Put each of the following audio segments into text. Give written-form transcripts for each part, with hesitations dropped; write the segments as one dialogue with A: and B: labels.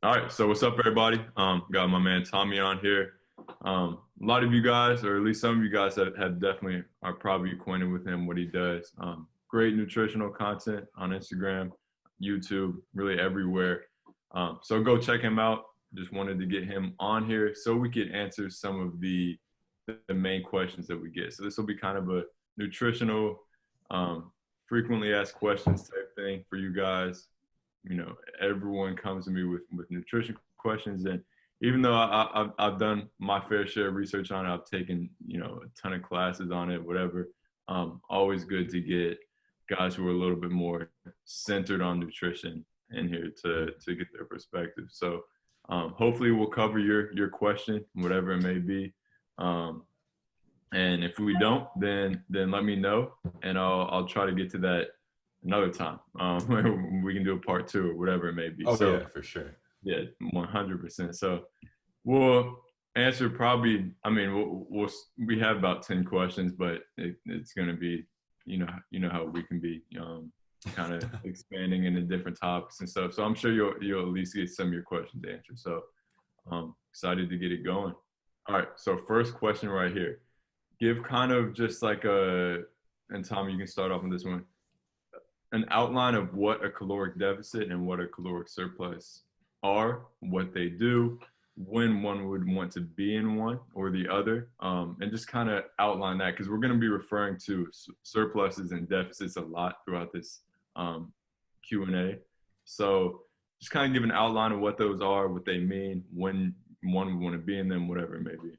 A: All right, so what's up, everybody? Got my man Tommy on here. A lot of you guys, or at least some of you guys, have definitely are probably acquainted with him, what he does. Great nutritional content on Instagram, YouTube, really everywhere. So go check him out. Just wanted to get him on here so we could answer some of the main questions that we get. So this will be kind of a nutritional, frequently asked questions type thing for you guys. Everyone comes to me with nutrition questions, and even though I've done my fair share of research on it, I've taken a ton of classes on it, whatever. Always good to get guys who are a little bit more centered on nutrition in here to get their perspective. So hopefully we'll cover your question, whatever it may be. And if we don't, then let me know, and I'll try to get to that another time. We can do a part 2 or whatever it may be.
B: Oh,
A: so
B: yeah, for sure.
A: Yeah, 100%. So we'll answer probably. I mean, we have about 10 questions, but it's going to be, you know how we can be, kind of expanding into different topics and stuff. So I'm sure you'll at least get some of your questions answered. So I'm excited to get it going. All right. So first question right here. Give kind of just like and Tom, you can start off on this one. An outline of what a caloric deficit and what a caloric surplus are, what they do, when one would want to be in one or the other, and just kind of outline that, because we're going to be referring to surpluses and deficits a lot throughout this Q&A. So just kind of give an outline of what those are, what they mean, when one would want to be in them, whatever it may be.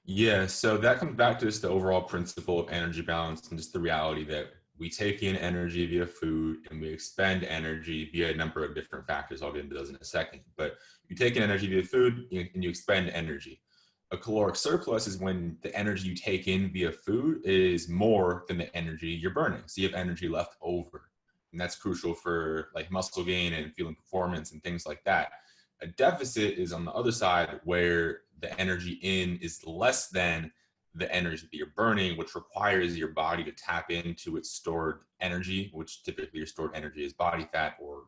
B: Yeah, so that comes back to just the overall principle of energy balance and just the reality that we take in energy via food and we expend energy via a number of different factors. I'll get into those in a second. But you take in energy via food and you expend energy. A caloric surplus is when the energy you take in via food is more than the energy you're burning. So you have energy left over. And that's crucial for like muscle gain and feeling performance and things like that. A deficit is on the other side where the energy in is less than the energy that you're burning, which requires your body to tap into its stored energy, which typically your stored energy is body fat or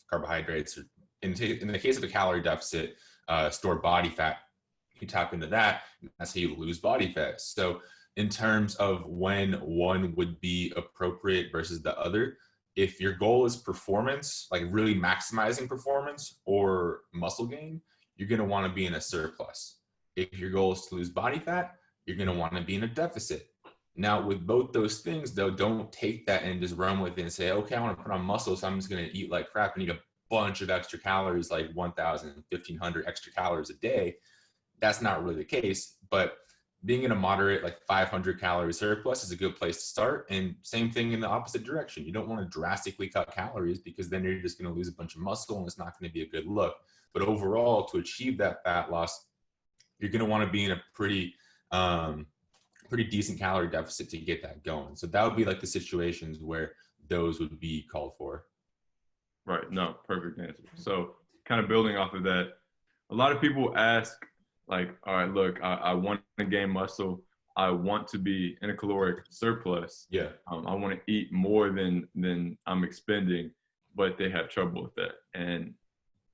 B: carbohydrates. In the case of a calorie deficit, stored body fat, you tap into that, that's how you lose body fat. So in terms of when one would be appropriate versus the other, if your goal is performance, like really maximizing performance or muscle gain, you're going to want to be in a surplus. If your goal is to lose body fat, you're going to want to be in a deficit. Now, with both those things, though, don't take that and just run with it and say, okay, I want to put on muscle, so I'm just going to eat like crap and eat a bunch of extra calories, like 1,000, 1,500 extra calories a day. That's not really the case, but being in a moderate, like 500 calorie surplus is a good place to start. And same thing in the opposite direction. You don't want to drastically cut calories because then you're just going to lose a bunch of muscle and it's not going to be a good look. But overall, to achieve that fat loss, you're going to want to be in a pretty decent calorie deficit to get that going. So that would be like the situations where those would be called for.
A: Right. No, perfect answer. So kind of building off of that, a lot of people ask, like, all right, look, I want to gain muscle. I want to be in a caloric surplus.
B: Yeah.
A: I want to eat more than I'm expending, but they have trouble with that. And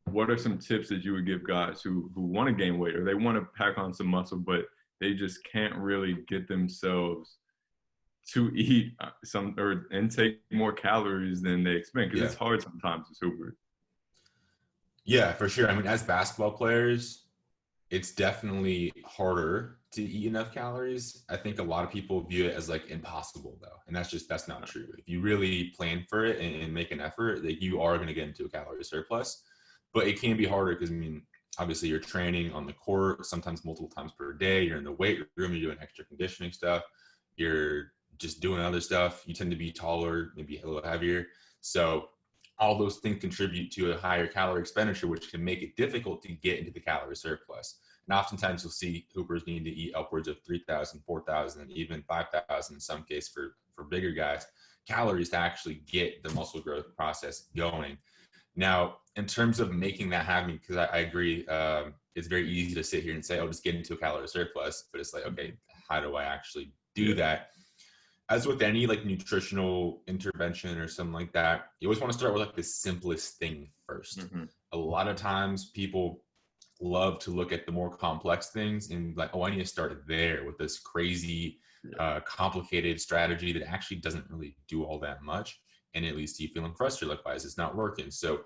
A: what are some tips that you would give guys who want to gain weight or they want to pack on some muscle, but they just can't really get themselves to eat some or intake more calories than they expend? Because it's hard sometimes as Hooper.
B: Yeah, for sure. I mean, as basketball players, it's definitely harder to eat enough calories. I think a lot of people view it as like impossible though. And that's not true. If you really plan for it and make an effort, that you are going to get into a calorie surplus, but it can be harder because, I mean, obviously you're training on the court, sometimes multiple times per day. You're in the weight room, you're doing extra conditioning stuff. You're just doing other stuff. You tend to be taller, maybe a little heavier. So all those things contribute to a higher calorie expenditure, which can make it difficult to get into the calorie surplus. And oftentimes you'll see Hoopers need to eat upwards of 3,000, 4,000, and even 5,000 in some case for bigger guys, calories to actually get the muscle growth process going. Now, in terms of making that happen, because I agree, it's very easy to sit here and say, oh, just get into a calorie surplus. But it's like, okay, how do I actually do that? As with any like nutritional intervention or something like that, you always want to start with like the simplest thing first. A lot of times people love to look at the more complex things and like, oh, I need to start there with this crazy, complicated strategy that actually doesn't really do all that much. And it leaves you feeling frustrated, like, why is this not working? So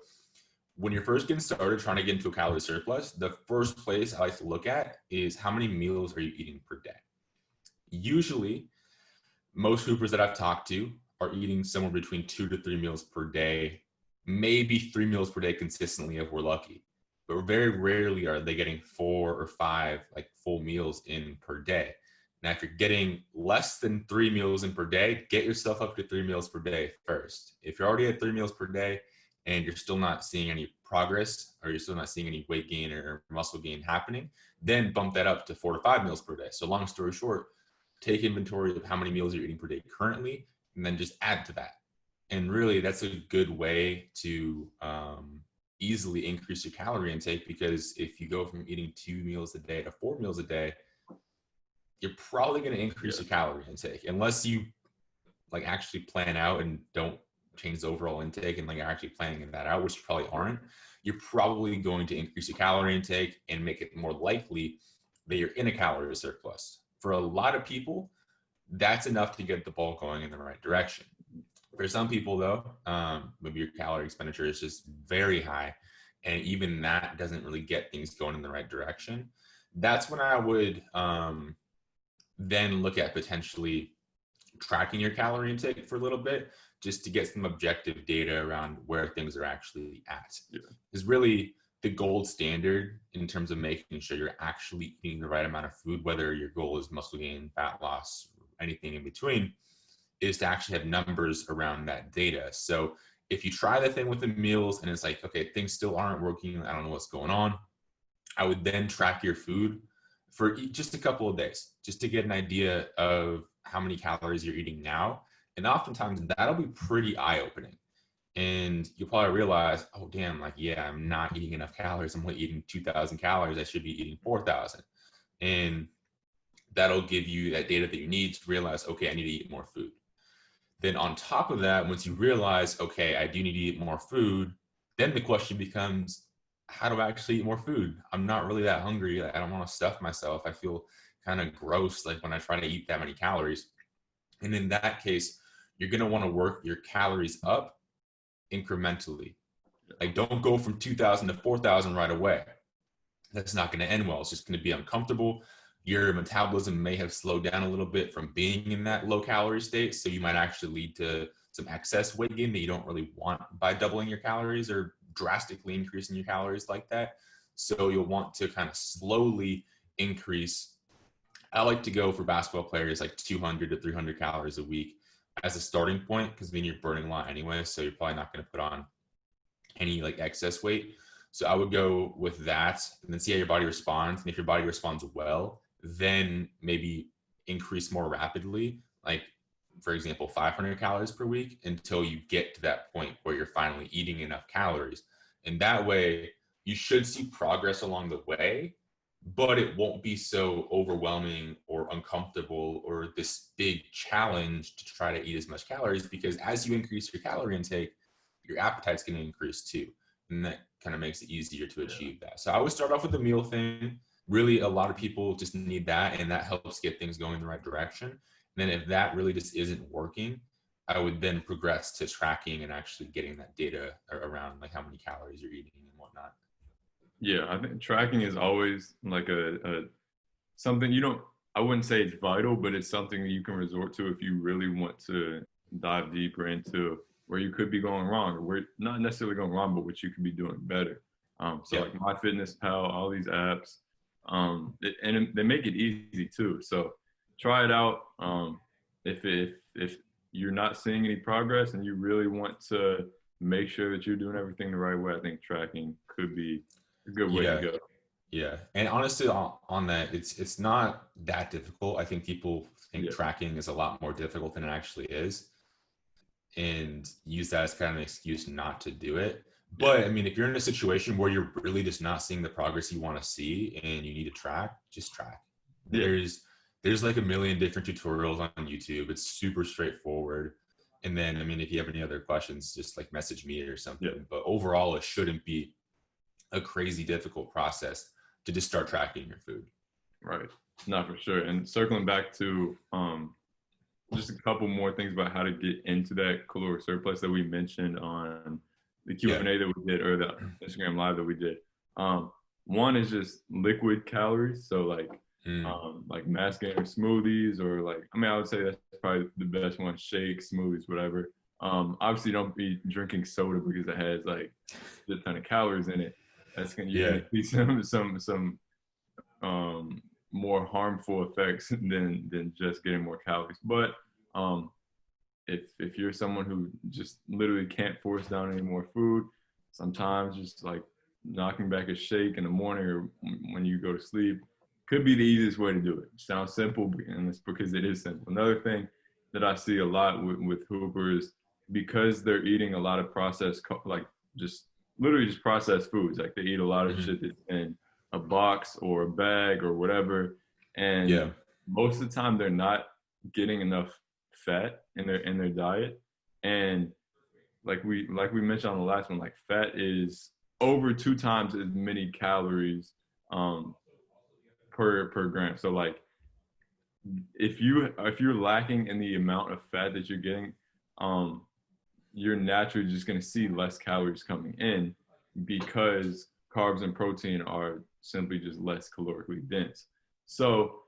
B: when you're first getting started trying to get into a calorie surplus, the first place I like to look at is how many meals are you eating per day? Usually, most hoopers that I've talked to are eating somewhere between 2 to 3 meals per day, maybe 3 meals per day consistently if we're lucky. But very rarely are they getting 4 or 5 like full meals in per day. Now, if you're getting less than 3 meals in per day, get yourself up to 3 meals per day first. If you're already at 3 meals per day and you're still not seeing any progress, or you're still not seeing any weight gain or muscle gain happening, then bump that up to 4 to 5 meals per day. So long story short, take inventory of how many meals you're eating per day currently, and then just add to that. And really, that's a good way to easily increase your calorie intake, because if you go from eating 2 meals a day to 4 meals a day, you're probably going to increase your calorie intake, unless you like actually plan out and don't change the overall intake and like are actually planning that out, which you probably aren't. You're probably going to increase your calorie intake and make it more likely that you're in a calorie surplus. For a lot of people, that's enough to get the ball going in the right direction. For some people, though, maybe your calorie expenditure is just very high, and even that doesn't really get things going in the right direction. That's when I would then look at potentially tracking your calorie intake for a little bit, just to get some objective data around where things are actually at. Is really the gold standard in terms of making sure you're actually eating the right amount of food, whether your goal is muscle gain, fat loss, anything in between, is to actually have numbers around that data. So if you try the thing with the meals and it's like, okay, things still aren't working, I don't know what's going on, I would then track your food for just a couple of days, just to get an idea of how many calories you're eating now. And oftentimes that'll be pretty eye-opening. And you'll probably realize, oh, damn, like, yeah, I'm not eating enough calories. I'm only eating 2,000 calories. I should be eating 4,000. And that'll give you that data that you need to realize, okay, I need to eat more food. Then on top of that, once you realize, okay, I do need to eat more food, then the question becomes, how do I actually eat more food? I'm not really that hungry. I don't want to stuff myself. I feel kind of gross like when I try to eat that many calories. And in that case, you're going to want to work your calories up incrementally. Like, don't go from 2,000 to 4,000 right away. That's not going to end well. It's just going to be uncomfortable. Your metabolism may have slowed down a little bit from being in that low calorie state. So you might actually lead to some excess weight gain that you don't really want by doubling your calories or drastically increasing your calories like that. So you'll want to kind of slowly increase. I like to go for basketball players like 200 to 300 calories a week as a starting point, because then you're burning a lot anyway. So you're probably not going to put on any like excess weight. So I would go with that and then see how your body responds. And if your body responds well, then maybe increase more rapidly, like for example, 500 calories per week, until you get to that point where you're finally eating enough calories. And that way you should see progress along the way, but it won't be so overwhelming or uncomfortable or this big challenge to try to eat as much calories, because as you increase your calorie intake, your appetite's going to increase too. And that kind of makes it easier to achieve that. So I would start off with the meal thing. Really, a lot of people just need that, and that helps get things going in the right direction. And then if that really just isn't working, I would then progress to tracking and actually getting that data around like how many calories you're eating and whatnot.
A: Yeah, I think tracking is always like a something you don't. I wouldn't say it's vital, but it's something that you can resort to if you really want to dive deeper into where you could be going wrong, or where not necessarily going wrong, but what you could be doing better. So like MyFitnessPal, all these apps, and they make it easy too. So try it out. If you're not seeing any progress and you really want to make sure that you're doing everything the right way, I think tracking could be a good way to
B: Yeah.
A: go.
B: Yeah. And honestly, on that, it's not that difficult. I think people think
A: Yeah.
B: tracking is a lot more difficult than it actually is, and use that as kind of an excuse not to do it. But I mean, if you're in a situation where you're really just not seeing the progress you want to see and you need to track, just track.
A: Yeah.
B: There's like a million different tutorials on YouTube. It's super straightforward. And then, I mean, if you have any other questions, just like message me or something.
A: Yeah.
B: But overall, it shouldn't be a crazy difficult process to just start tracking your food.
A: Right. Not for sure. And circling back to just a couple more things about how to get into that caloric surplus that we mentioned on the
B: Yeah.
A: Q&A that we did, or the Instagram live that we did. One is just liquid calories. So like mass gainer smoothies, or like, I mean, I would say that's probably the best one: shakes, smoothies, whatever. Obviously don't be drinking soda because it has like a ton of calories in it. You're
B: Yeah.
A: gonna see some more harmful effects than just getting more calories. But um, if you're someone who just literally can't force down any more food, sometimes just like knocking back a shake in the morning or when you go to sleep could be the easiest way to do it. Sounds simple, and it's because it is simple. Another thing that I see a lot with hoopers, because they're eating a lot of processed, like just literally just processed foods. Like they eat a lot of
B: Mm-hmm.
A: shit that's in a box or a bag or whatever, and
B: Yeah.
A: most of the time they're not getting enough fat in their diet. And like we mentioned on the last one, like fat is over 2 times as many calories um per gram. So like if you're lacking in the amount of fat that you're getting, um you're naturally just going to see less calories coming in, because carbs and protein are simply just less calorically dense. So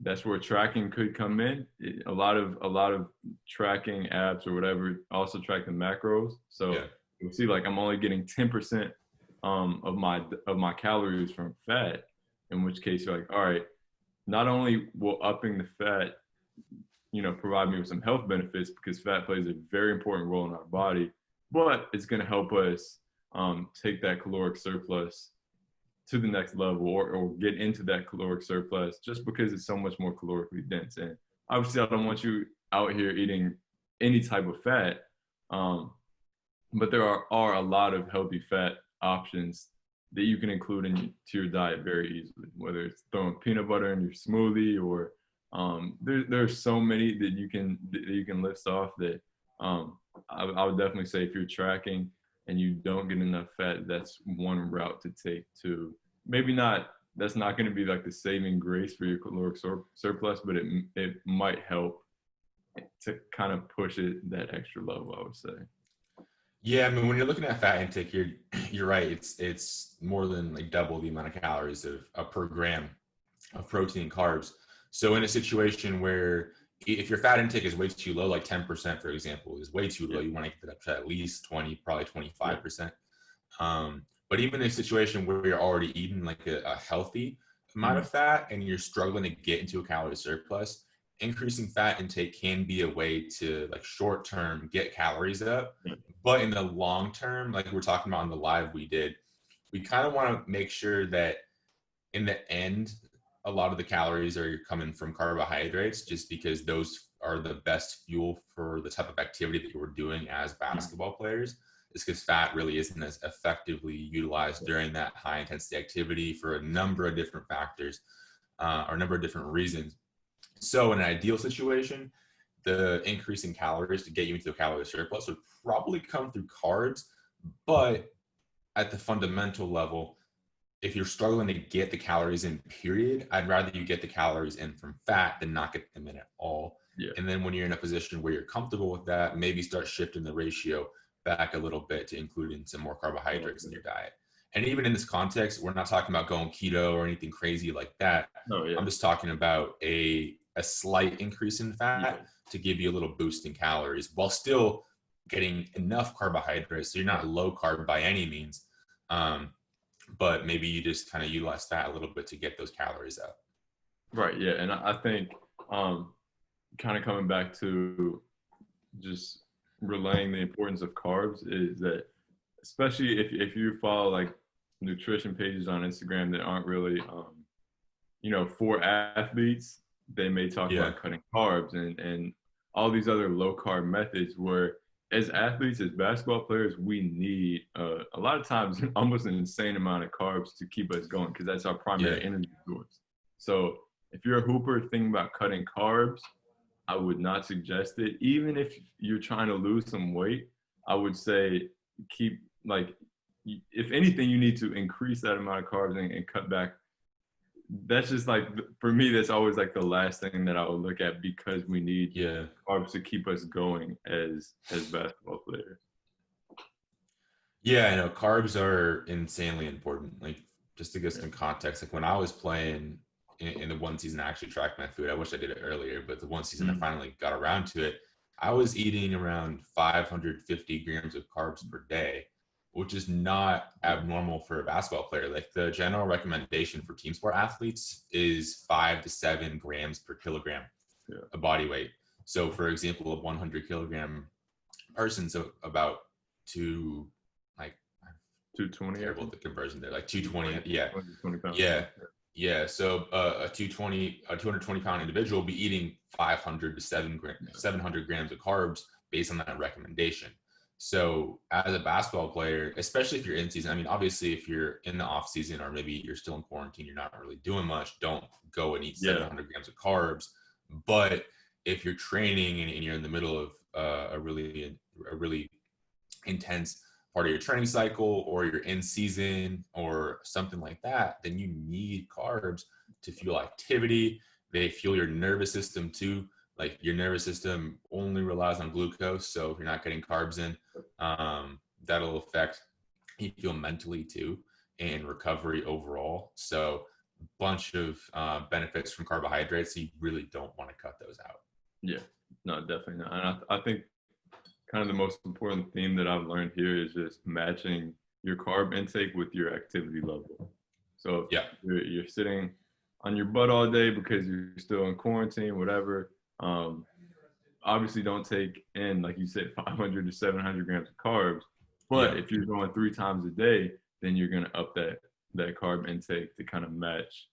A: that's where tracking could come in. A lot of tracking apps or whatever also track the macros. So
B: Yeah.
A: you'll see like I'm only getting 10% of my calories from fat. In which case you're like, all right, not only will upping the fat provide me with some health benefits, because fat plays a very important role in our body, but it's going to help us take that caloric surplus to the next level, or get into that caloric surplus, just because it's so much more calorically dense. And obviously I don't want you out here eating any type of fat, um, but there are a lot of healthy fat options that you can include into your diet very easily, whether it's throwing peanut butter in your smoothie, or there's so many that you can list off that I would definitely say, if you're tracking and you don't get enough fat, that's one route to take to, maybe not, that's not going to be like the saving grace for your caloric surplus, but it might help to kind of push it that extra level, I would say.
B: Yeah, I mean, when you're looking at fat intake, you're right. It's more than like double the amount of calories of per gram of protein and carbs. So in a situation where if your fat intake is way too low, like 10%, for example, is way too low,
A: Yeah,
B: you want to get it up to at least 20, probably
A: yeah,
B: 25%. But even in a situation where you're already eating like a healthy amount
A: mm,
B: of fat and you're struggling to get into a calorie surplus, increasing fat intake can be a way to like short term get calories up.
A: yeah,
B: But in the long term, like we're talking about on the live we did, we kind of want to make sure that in the end, a lot of the calories are coming from carbohydrates, just because those are the best fuel for the type of activity that we're doing as
A: mm,
B: basketball players. Is because fat really isn't as effectively utilized during that high intensity activity for a number of different factors, or a number of different reasons. So in an ideal situation, the increase in calories to get you into a calorie surplus would probably come through carbs, but at the fundamental level, if you're struggling to get the calories in, period, I'd rather you get the calories in from fat than not get them in at all.
A: yeah,
B: And then when you're in a position where you're comfortable with that, maybe start shifting the ratio back a little bit to including some more carbohydrates in your diet. And even in this context, we're not talking about going keto or anything crazy like that.
A: oh yeah,
B: I'm just talking about a slight increase in
A: yeah,
B: fat to give you a little boost in calories while still getting enough carbohydrates. So you're not
A: right,
B: low carb by any means. Um, but maybe you just kind of utilize that a little bit to get those calories out.
A: right, yeah. And I think um, kind of coming back to just relaying the importance of carbs is that, especially if you follow like nutrition pages on Instagram that aren't really for athletes, they may talk
B: Yeah.
A: about cutting carbs and all these other low carb methods, where as athletes, as basketball players, we need a lot of times almost an insane amount of carbs to keep us going, because that's our
B: Yeah.
A: primary energy source. So if you're a hooper thinking about cutting carbs, I would not suggest it. Even if you're trying to lose some weight, I would say keep like if anything, you need to increase that amount of carbs and cut back. That's just like, for me, that's always like the last thing that I would look at, because we need
B: Yeah.
A: carbs to keep us going as basketball players.
B: Yeah, I know carbs are insanely important. Like, just to give
A: Yeah.
B: some context, like when I was playing in the one season, I actually tracked my food. I wish I did it earlier, but the one season I finally got around to it, I was eating around 550 grams of carbs per day, which is not abnormal for a basketball player. Like, the general recommendation for team sport athletes is 5 to 7 grams per kilogram
A: Yeah.
B: of body weight. So, for example, a 100 kilogram person, so about two, like,
A: 220.
B: terrible at the conversion there, like 220.
A: 20,
B: Yeah,
A: 20 pounds.
B: yeah, yeah. So a 220 pound individual will be eating 500 to 700 grams of carbs based on that recommendation. So as a basketball player, especially if you're in season, I mean, obviously if you're in the off season, or maybe you're still in quarantine, you're not really doing much, don't go and eat 700 grams of carbs. But if you're training and you're in the middle of a really intense part of your training cycle, or you're in season or something like that, then you need carbs to fuel activity. They fuel your nervous system too. Like, your nervous system only relies on glucose. So if you're not getting carbs in, that'll affect you feel mentally too, and recovery overall. So bunch of benefits from carbohydrates. So you really don't want to cut those out.
A: Yeah, no, definitely not. And I think kind of the most important theme that I've learned here is just matching your carb intake with your activity level. So if you're sitting on your butt all day because you're still in quarantine, whatever, obviously don't take in, like you said, 500 to 700 grams of carbs. But if you're going 3 times a day, then you're going to up that carb intake to kind of match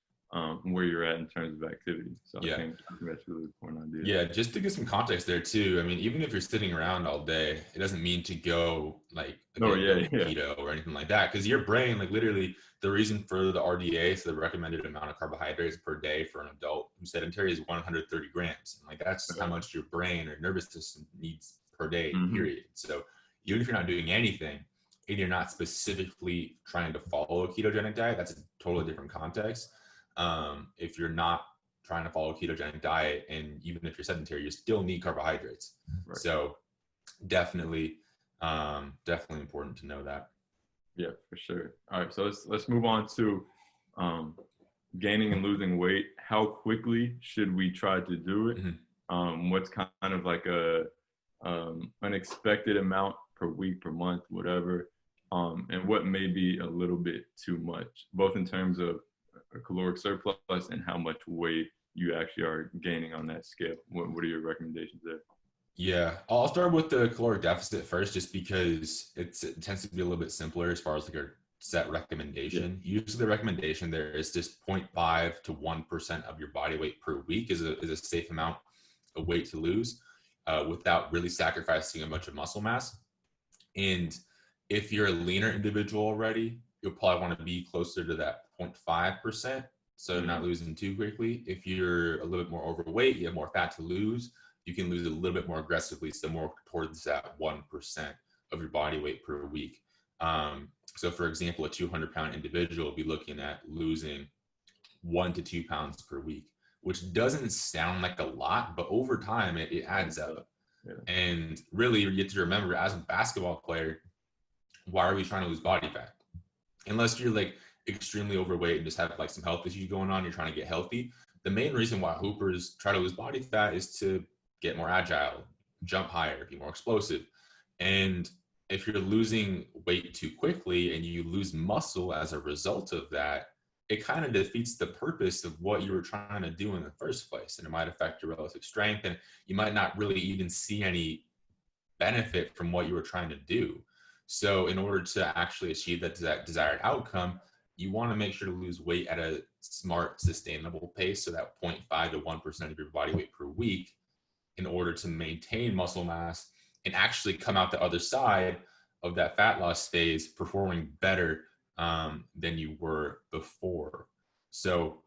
A: where you're at in terms of activity. So I think that's really important idea.
B: Yeah, just to get some context there too. I mean, even if you're sitting around all day, it doesn't mean to go like keto or anything like that. Because your brain, like, literally, the reason for the RDA, so the recommended amount of carbohydrates per day for an adult who's sedentary, is 130 grams. And, like, that's how much your brain or nervous system needs per day, period. So even if you're not doing anything and you're not specifically trying to follow a ketogenic diet, that's a totally different context. If you're not trying to follow a ketogenic diet, and even if you're sedentary, you still need carbohydrates. So definitely important to know that.
A: Yeah, for sure. All right, so let's move on to gaining and losing weight. How quickly should we try to do it? What's kind of like a unexpected amount per week, per month, whatever, and what may be a little bit too much, both in terms of a caloric surplus and how much weight you actually are gaining on that scale. What are your recommendations there?
B: Yeah, I'll start with the caloric deficit first, just because it tends to be a little bit simpler as far as like a set recommendation. Usually the recommendation there is just 0.5 to 1% of your body weight per week is a safe amount of weight to lose without really sacrificing a bunch of muscle mass. And if you're a leaner individual already, you'll probably want to be closer to that 0.5%, so you're not losing too quickly. If you're a little bit more overweight, you have more fat to lose, you can lose a little bit more aggressively, so more towards that 1% of your body weight per week. So for example, a 200-pound individual will be looking at losing 1 to 2 pounds per week, which doesn't sound like a lot, but over time it adds up. And really, you get to remember, as a basketball player, why are we trying to lose body fat? Unless you're like extremely overweight and just have like some health issues going on, you're trying to get healthy. The main reason why hoopers try to lose body fat is to get more agile, jump higher, be more explosive. And if you're losing weight too quickly and you lose muscle as a result of that, it kind of defeats the purpose of what you were trying to do in the first place. And it might affect your relative strength, and you might not really even see any benefit from what you were trying to do. So in order to actually achieve that desired outcome, you want to make sure to lose weight at a smart, sustainable pace, so that 0.5 to 1% of your body weight per week, in order to maintain muscle mass and actually come out the other side of that fat loss phase performing better than you were before. So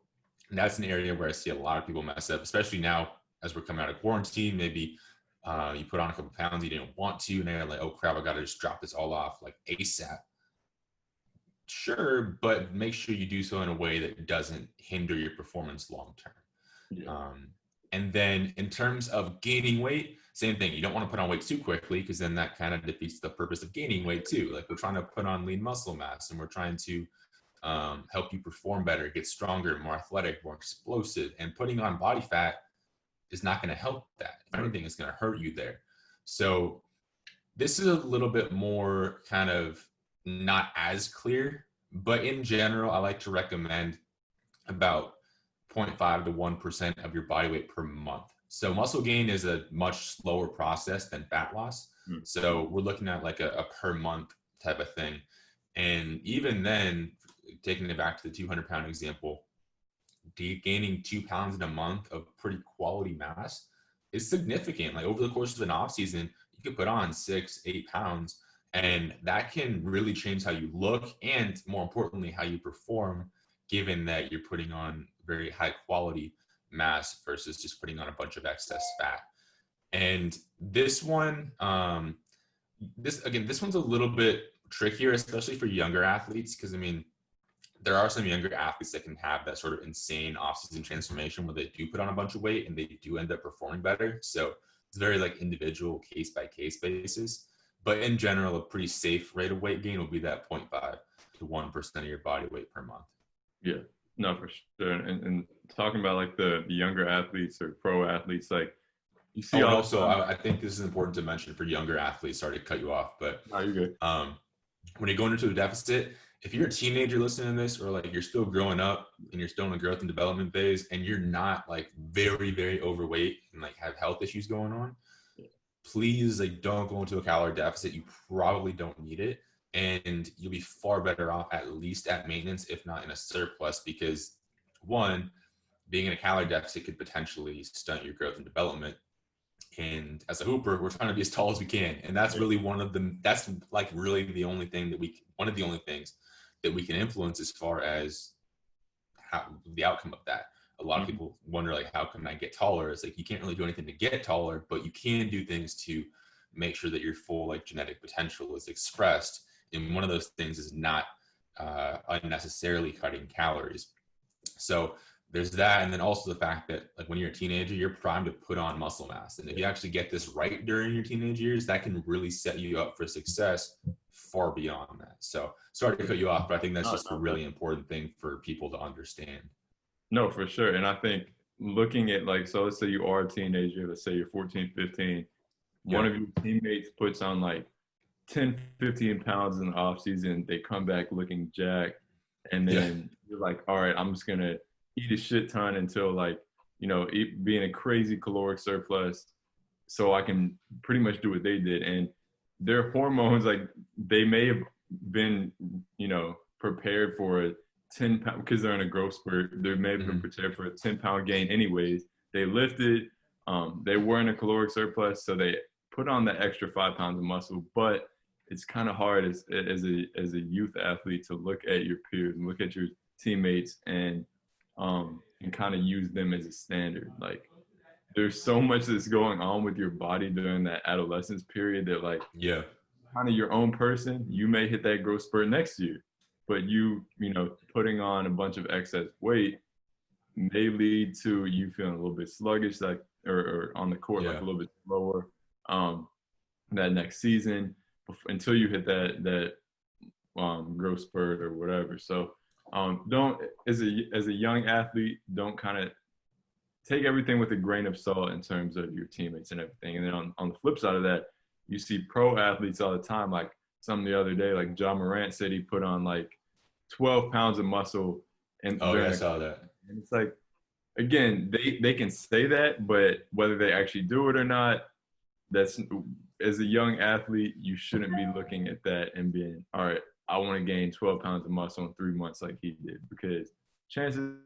B: that's an area where I see a lot of people mess up, especially now as we're coming out of quarantine. Maybe you put on a couple pounds you didn't want to, and then you're like, oh crap, I got to just drop this all off like ASAP. Sure, but make sure you do so in a way that doesn't hinder your performance long term.
A: Yeah.
B: And then in terms of gaining weight, same thing. You don't want to put on weight too quickly because then that kind of defeats the purpose of gaining weight too. Like we're trying to put on lean muscle mass and we're trying to help you perform better, get stronger, more athletic, more explosive. And putting on body fat is not going to help that. If anything, it's going to hurt you there. So this is a little bit more kind of not as clear, but in general, I like to recommend about 0.5 to 1% of your body weight per month. So muscle gain is a much slower process than fat loss.
A: Mm.
B: So we're looking at like a per month type of thing. And even then, taking it back to the 200-pound example, gaining 2 pounds in a month of pretty quality mass is significant. Like over the course of an off season, you can put on 6, 8 pounds, and that can really change how you look and more importantly, how you perform, given that you're putting on very high quality mass versus just putting on a bunch of excess fat. And this one, this one's a little bit trickier, especially for younger athletes, because I mean, there are some younger athletes that can have that sort of insane off-season transformation where they do put on a bunch of weight and they do end up performing better. So it's very like individual case by case basis. But in general, a pretty safe rate of weight gain will be that 0.5 to 1% of your body weight per month.
A: Yeah, no, for sure. And talking about like the younger athletes or pro athletes, like you see
B: Oh, and
A: all the
B: also
A: time.
B: I think this is important to mention for younger athletes. Sorry to cut you off, but
A: No, you're good.
B: when you're going into a deficit, if you're a teenager listening to this, or like you're still growing up and you're still in the growth and development phase, and you're not like very, very overweight and like have health issues going on, please like don't go into a calorie deficit. You probably don't need it. And you'll be far better off at least at maintenance, if not in a surplus, because one, being in a calorie deficit could potentially stunt your growth and development. And as a hooper, we're trying to be as tall as we can, and that's really one of the that's like really the only thing that we one of the only things that we can influence as far as how the outcome of that. A lot of people wonder like, how can I get taller? It's like you can't really do anything to get taller, but you can do things to make sure that your full like genetic potential is expressed. And one of those things is not unnecessarily cutting calories. So there's that, and then also the fact that like when you're a teenager, you're primed to put on muscle mass, and if you actually get this right during your teenage years, that can really set you up for success far beyond that. So sorry to cut you off, but I think that's
A: No,
B: just a really important thing for people to understand.
A: no, for sure. And I think looking at like, so let's say you are a teenager, let's say you're 14, 15, one
B: Yeah,
A: of your teammates puts on like 10, 15 pounds in the off season, they come back looking jacked, and
B: yeah,
A: then you're like, all right, I'm just gonna eat a shit ton until like, be in a crazy caloric surplus so I can pretty much do what they did. And their hormones, like they may have been, prepared for a 10 pound, because they're in a growth spurt, they may have been
B: mm-hmm.
A: prepared for a 10-pound gain anyways. They lifted, they were in a caloric surplus, so they put on the extra 5 pounds of muscle. But it's kind of hard as a youth athlete to look at your peers and look at your teammates and kind of use them as a standard. Like there's so much that's going on with your body during that adolescence period that like
B: Yeah,
A: kind of your own person, you may hit that growth spurt next year, but putting on a bunch of excess weight may lead to you feeling a little bit sluggish, like or on the court like
B: yeah,
A: a little bit slower that next season until you hit that growth spurt or whatever. So don't as a young athlete, don't kind of take everything with a grain of salt in terms of your teammates and everything. And then on the flip side of that, you see pro athletes all the time. Like some the other day, like John Morant said he put on like 12 pounds of muscle and
B: oh yeah, I saw that.
A: and it's like again, they can say that, but whether they actually do it or not, that's as a young athlete, you shouldn't be looking at that and being, all right, I want to gain 12 pounds of muscle in 3 months like he did, because chances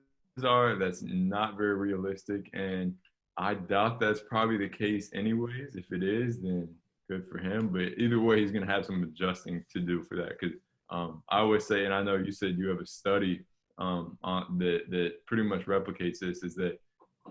A: are that's not very realistic. And I doubt that's probably the case anyways. If it is, then good for him. But either way, he's going to have some adjusting to do for that. Because I always say, and I know you said you have a study that pretty much replicates this, is that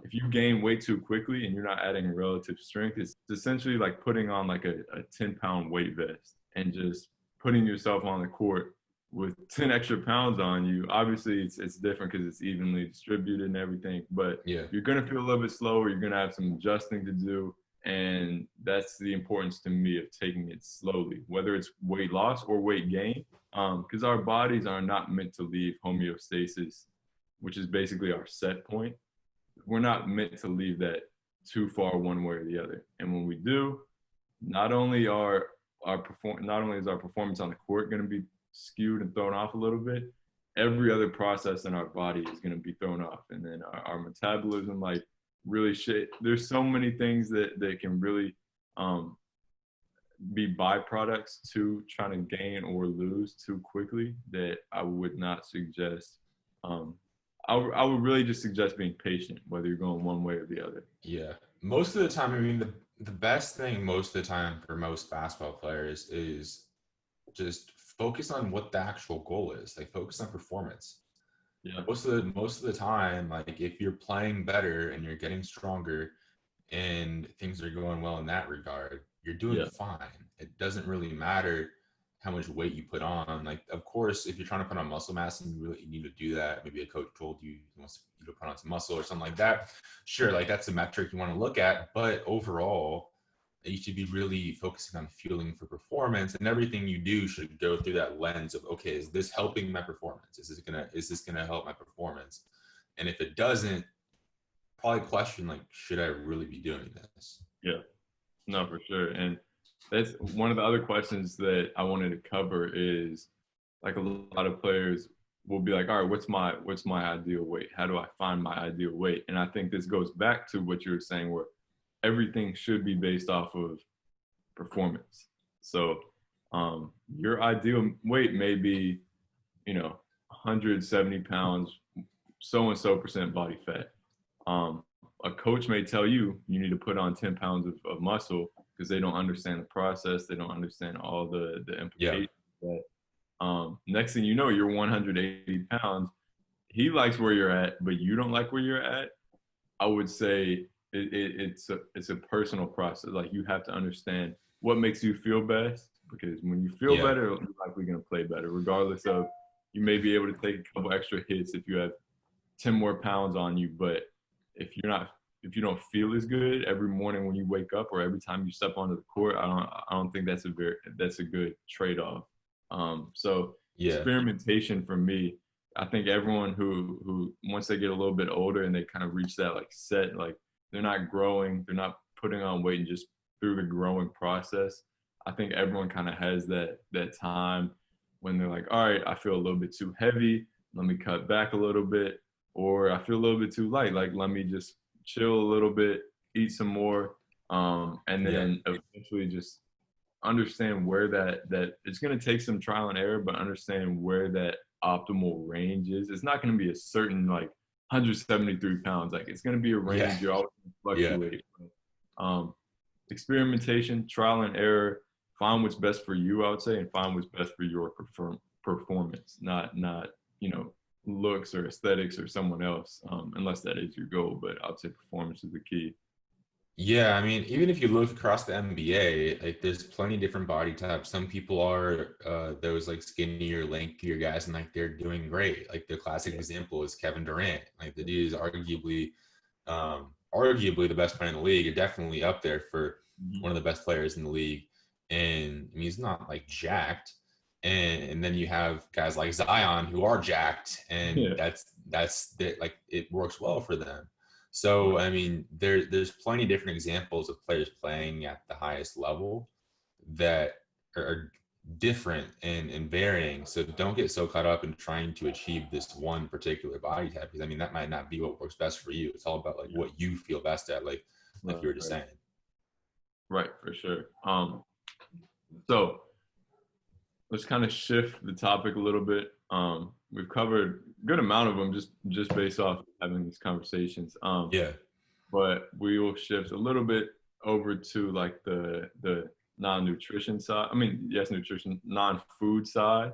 A: if you gain weight too quickly and you're not adding relative strength, it's essentially like putting on like a 10-pound weight vest and just putting yourself on the court with 10 extra pounds on you, obviously it's different because it's evenly distributed and everything, but
B: Yeah.
A: you're going to feel a little bit slower. You're going to have some adjusting to do. And that's the importance to me of taking it slowly, whether it's weight loss or weight gain, because our bodies are not meant to leave homeostasis, which is basically our set point. We're not meant to leave that too far one way or the other. And when we do, not only not only is our performance on the court going to be skewed and thrown off a little bit, every other process in our body is going to be thrown off, and then our metabolism, like, really shit. There's so many things that can really be byproducts to trying to gain or lose too quickly that I would not suggest. I would really just suggest being patient, whether you're going one way or the other.
B: Yeah. Most of the time, I mean, the best thing most of the time for most basketball players is just focus on what the actual goal is. Like, focus on performance.
A: Yeah.
B: Most of the time, like, if you're playing better and you're getting stronger and things are going well in that regard, you're doing
A: Yeah.
B: fine. It doesn't really matter how much weight you put on. Like, of course, if you're trying to put on muscle mass and you really need to do that, maybe a coach told you he wants you to put on some muscle or something like that. Sure, like, that's a metric you want to look at, but overall, you should be really focusing on fueling for performance, and everything you do should go through that lens of, okay, is this helping my performance? Is this gonna help my performance? And if it doesn't, probably question, like, should I really be doing this?
A: Yeah. No, for sure. And that's one of the other questions that I wanted to cover is, like, a lot of players will be like, all right, what's my ideal weight? How do I find my ideal weight? And I think this goes back to what you were saying, where everything should be based off of performance. So your ideal weight may be, 170 pounds, so and so percent body fat. A coach may tell you you need to put on 10 pounds of muscle because they don't understand the process. They don't understand all the
B: Yeah.
A: implications. That next thing you know, you're 180 pounds. He likes where you're at, but you don't like where you're at. I would say it's a personal process. Like, you have to understand what makes you feel best, because when you feel
B: Yeah.
A: better, you're likely going to play better, regardless of, you may be able to take a couple extra hits if you have 10 more pounds on you, but if you don't feel as good every morning when you wake up or every time you step onto the court, I don't think that's a good trade-off. So
B: Yeah.
A: experimentation for me, I think everyone who once they get a little bit older and they kind of reach that, like, set, like, they're not growing, they're not putting on weight, and just through the growing process, I think everyone kind of has that time when they're like, all right, I feel a little bit too heavy, let me cut back a little bit, or I feel a little bit too light, like, let me just chill a little bit, eat some more, and
B: Yeah.
A: then eventually just understand where that it's going to take some trial and error, but understand where that optimal range is. It's not going to be a certain, like, 173 pounds. Like, it's going to be a range.
B: Yeah.
A: You're always going to
B: Yeah.
A: fluctuate. Experimentation, trial and error. Find what's best for you, I would say, and find what's best for your performance. Not looks or aesthetics or someone else, unless that is your goal. But I'd say performance is the key.
B: Yeah, I mean, even if you look across the NBA, like, there's plenty of different body types. Some people are those, like, skinnier, lankier guys, and, like, they're doing great. Like, the classic example is Kevin Durant. Like, the dude is arguably the best player in the league, or definitely up there for one of the best players in the league. And I mean, he's not, like, jacked. And then you have guys like Zion who are jacked, and
A: Yeah.
B: like, it works well for them. So, I mean, there's plenty of different examples of players playing at the highest level that are different and varying. So don't get so caught up in trying to achieve this one particular body type, because, I mean, that might not be what works best for you. It's all about, like, what you feel best at, like you were just saying.
A: Right, for sure. So let's kind of shift the topic a little bit. We've covered a good amount of them just based off having these conversations.
B: Yeah.
A: But we will shift a little bit over to, like, the non-nutrition side. I mean, yes, nutrition, non-food side.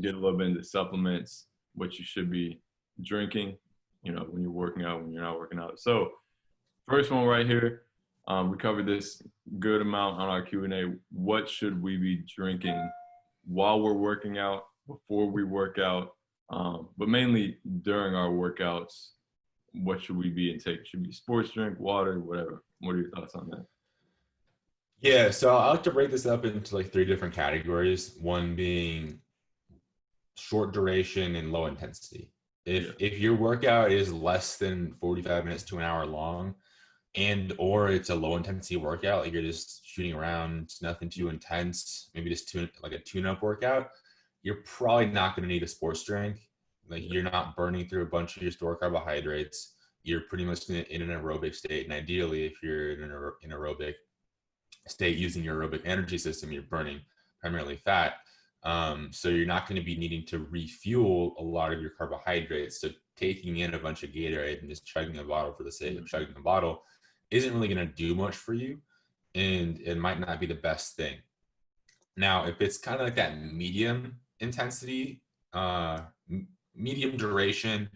A: Get a little bit into supplements, what you should be drinking, when you're working out, when you're not working out. So first one right here, we covered this good amount on our Q&A. What should we be drinking while we're working out before we work out, but mainly during our workouts, what should we be intaking? Should be sports drink, water, whatever. What are your thoughts on that?
B: Yeah, so I like to break this up into like three different categories. One being short duration and low intensity.
A: Yeah,
B: If your workout is less than 45 minutes to an hour long, and or it's a low intensity workout, like you're just shooting around, it's nothing too intense, maybe just like a tune-up workout, you're probably not going to need a sports drink. Like
A: yeah,
B: you're not burning through a bunch of your stored carbohydrates. You're pretty much in an aerobic state, and ideally, if you're in an aerobic state using your aerobic energy system, you're burning primarily fat. So you're not going to be needing to refuel a lot of your carbohydrates. So taking in a bunch of Gatorade and just chugging a bottle for the sake of chugging a bottle isn't really going to do much for you, and it might not be the best thing. Now, if it's kind of like that medium intensity, medium duration,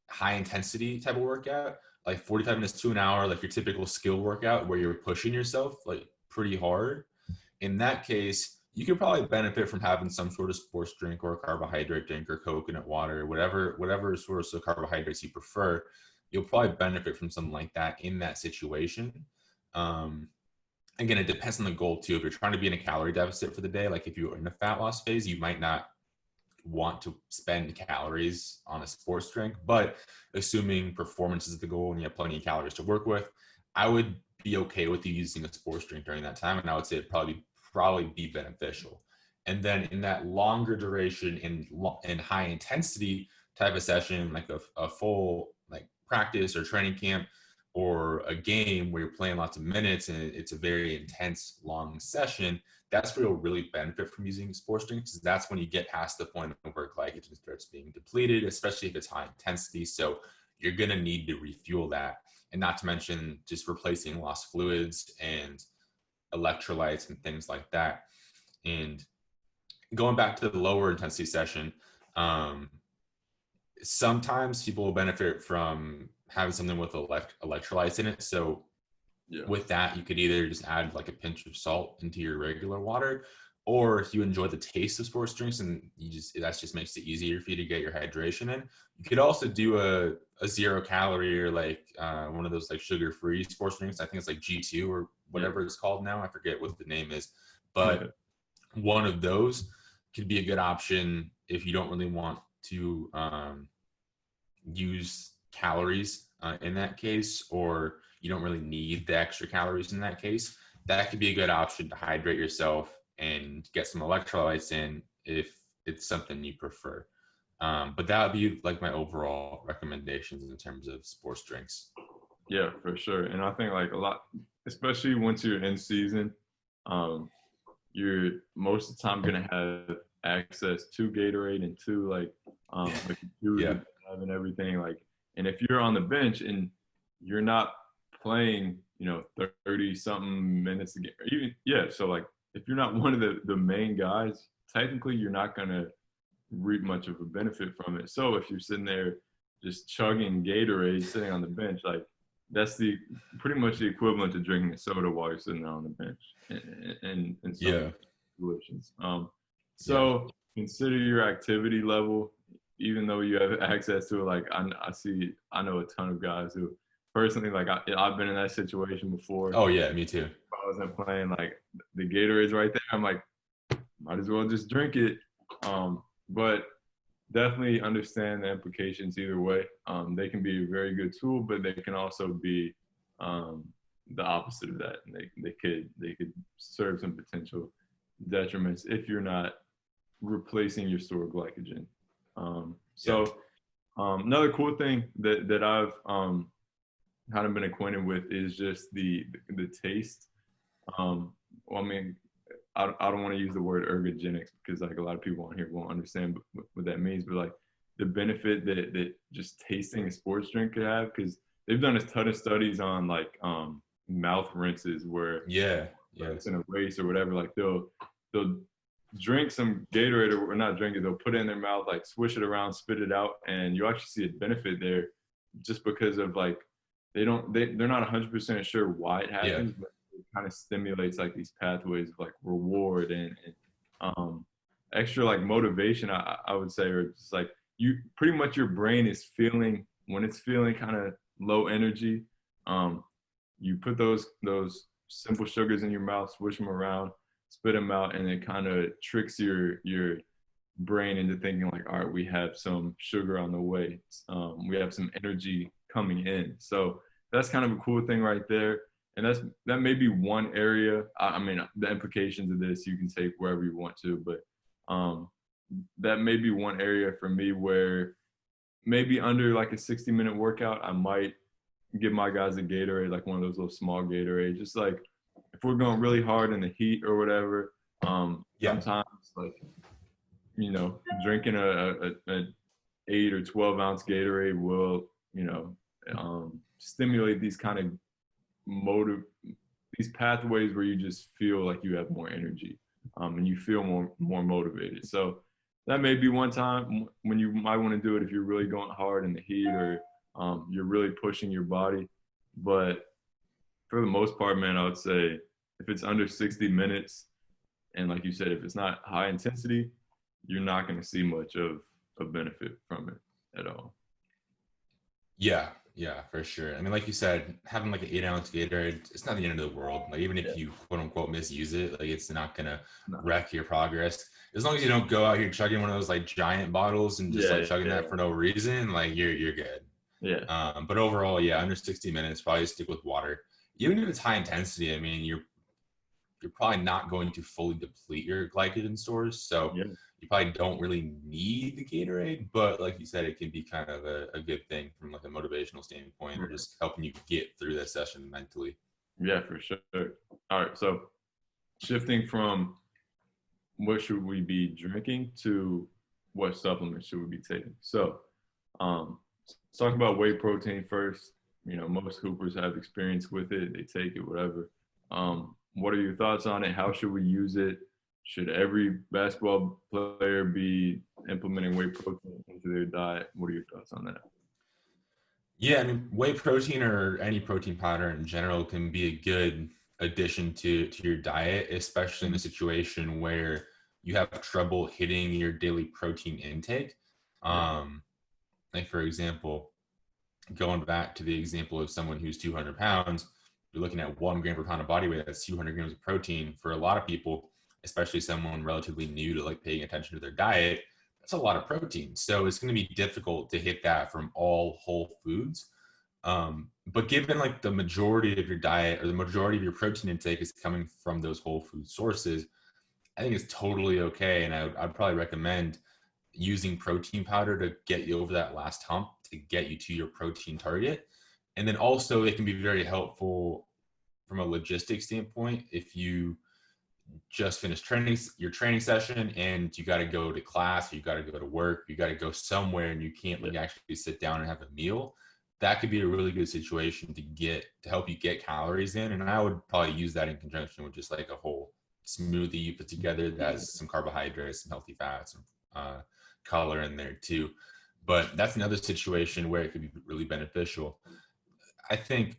B: high intensity type of workout, like 45 minutes to an hour, like your typical skill workout where you're pushing yourself like pretty hard, in that case, you could probably benefit from having some sort of sports drink or a carbohydrate drink or coconut water, whatever source of carbohydrates you prefer. You'll probably benefit from something like that in that situation. Um, Again, it depends on the goal too. If you're trying to be in a calorie deficit for the day, like if you're in a fat loss phase, you might not want to spend calories on a sports drink. But assuming performance is the goal and you have plenty of calories to work with, I would be okay with you using a sports drink during that time, and I would say it'd probably be beneficial. And then in that longer duration in high intensity type of session, like a full like practice or training camp or a game where you're playing lots of minutes and it's a very intense long session, that's where you'll really benefit from using sports drinks. That's when you get past the point where glycogen starts being depleted, especially if it's high intensity. So you're going to need to refuel that. And not to mention just replacing lost fluids and electrolytes and things like that. And going back to the lower intensity session, sometimes people will benefit from having something with electrolytes in it. So
A: yeah,
B: with that, you could either just add like a pinch of salt into your regular water, or if you enjoy the taste of sports drinks and that just makes it easier for you to get your hydration in, you could also do a 0 calorie or like one of those like sugar-free sports drinks. I think it's like G2 or whatever it's called now. I forget what the name is,
A: yeah,
B: but one of those could be a good option if you don't really want to use calories in that case, or you don't really need the extra calories in that case. That could be a good option to hydrate yourself and get some electrolytes in if it's something you prefer. But that would be like my overall recommendations in terms of sports drinks.
A: yeah, for sure. And I think like a lot, especially once you're in season, um, you're most of the time gonna have access to Gatorade and to like juice
B: Yeah.
A: that they have and everything. Like, and if you're on the bench and you're not playing, 30 something minutes a game, or even yeah, so like if you're not one of the main guys, technically you're not gonna reap much of a benefit from it. So if you're sitting there just chugging Gatorade, sitting on the bench, like that's the pretty much the equivalent to drinking a soda while you're sitting there on the bench in
B: Yeah.
A: some situations.
B: Yeah.
A: So consider your activity level, even though you have access to it. Like I know a ton of guys who personally, like I've been in that situation before.
B: Oh yeah, me too.
A: I wasn't playing, like the Gatorade's right there. I'm like, might as well just drink it. But definitely understand the implications either way. They can be a very good tool, but they can also be the opposite of that. And they could serve some potential detriments if you're not replacing your stored glycogen.
B: Yeah.
A: Another cool thing that I've kind of been acquainted with is just the taste. Well, I mean, I don't want to use the word ergogenics because like a lot of people on here won't understand what that means, but like the benefit that just tasting a sports drink could have, because they've done a ton of studies on like mouth rinses where
B: Yeah. Yeah.
A: it's in a race or whatever, like they'll drink some Gatorade or not drink it, they'll put it in their mouth, like swish it around, spit it out, and you actually see a benefit there just because of like they're not 100% sure why it
B: Yeah.
A: happens, but it kind of stimulates like these pathways of like reward and extra like motivation, I would say, or just like you pretty much your brain is feeling when it's feeling kind of low energy. Um, you put those simple sugars in your mouth, swish them around, spit them out, and it kind of tricks your brain into thinking like, all right, we have some sugar on the way. We have some energy coming in. So that's kind of a cool thing right there. And that may be one area. I mean, the implications of this you can take wherever you want to, but um, that may be one area for me where maybe under like a 60-minute workout, I might give my guys a Gatorade, like one of those little small Gatorade, just like if we're going really hard in the heat or whatever.
B: Yeah.
A: Sometimes like drinking a 8 or 12 ounce Gatorade will stimulate these kind of motive these pathways where you just feel like you have more energy, and you feel more motivated. So that may be one time when you might want to do it if you're really going hard in the heat or you're really pushing your body. But for the most part, man, I would say if it's under 60 minutes and like you said, if it's not high intensity, you're not going to see much of a benefit from it at all.
B: Yeah, yeah, for sure. I mean, like you said, having like an 8 ounce Gatorade, it's not the end of the world. Like even if you quote unquote misuse it, like it's not gonna
A: No.
B: wreck your progress. As long as you don't go out here chugging one of those like giant bottles and just like chugging that for no reason, like you're good.
A: Yeah.
B: But overall, yeah, under 60 minutes, probably stick with water. Even if it's high intensity, I mean, you're probably not going to fully deplete your glycogen stores. So
A: Yeah.
B: you probably don't really need the Gatorade, but like you said, it can be kind of a good thing from like a motivational standpoint or just helping you get through that session mentally.
A: Yeah, for sure. All right. So shifting from what should we be drinking to what supplements should we be taking. So let's talk about whey protein first. Most hoopers have experience with it. They take it, whatever. What are your thoughts on it? How should we use it? Should every basketball player be implementing whey protein into their diet? What are your thoughts on that?
B: Yeah, I mean, whey protein or any protein powder in general can be a good addition to your diet, especially in a situation where you have trouble hitting your daily protein intake. Um, like for example, going back to the example of someone who's 200 pounds, you're looking at 1 gram per pound of body weight. That's 200 grams of protein. For a lot of people, especially someone relatively new to like paying attention to their diet, that's a lot of protein. So it's going to be difficult to hit that from all whole foods. But given like the majority of your diet or the majority of your protein intake is coming from those whole food sources, I think it's totally okay. And I'd probably recommend using protein powder to get you over that last hump to get you to your protein target. And then also it can be very helpful from a logistics standpoint if you just finished your training session and you got to go to class, you got to go to work, you got to go somewhere and you can't like actually sit down and have a meal. That could be a really good situation to help you get calories in. And I would probably use that in conjunction with just like a whole smoothie you put together that has some carbohydrates, some healthy fats, some color in there too. But that's another situation where it could be really beneficial. I think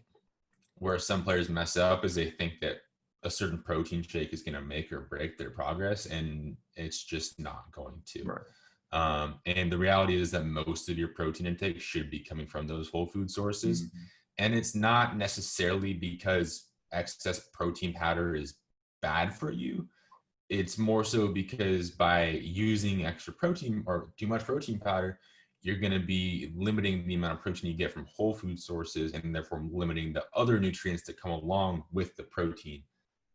B: where some players mess up is they think that a certain protein shake is going to make or break their progress, and it's just not going to.
A: Right.
B: And the reality is that most of your protein intake should be coming from those whole food sources. Mm-hmm. And it's not necessarily because excess protein powder is bad for you. It's more so because by using extra protein or too much protein powder, you're going to be limiting the amount of protein you get from whole food sources and therefore limiting the other nutrients that come along with the protein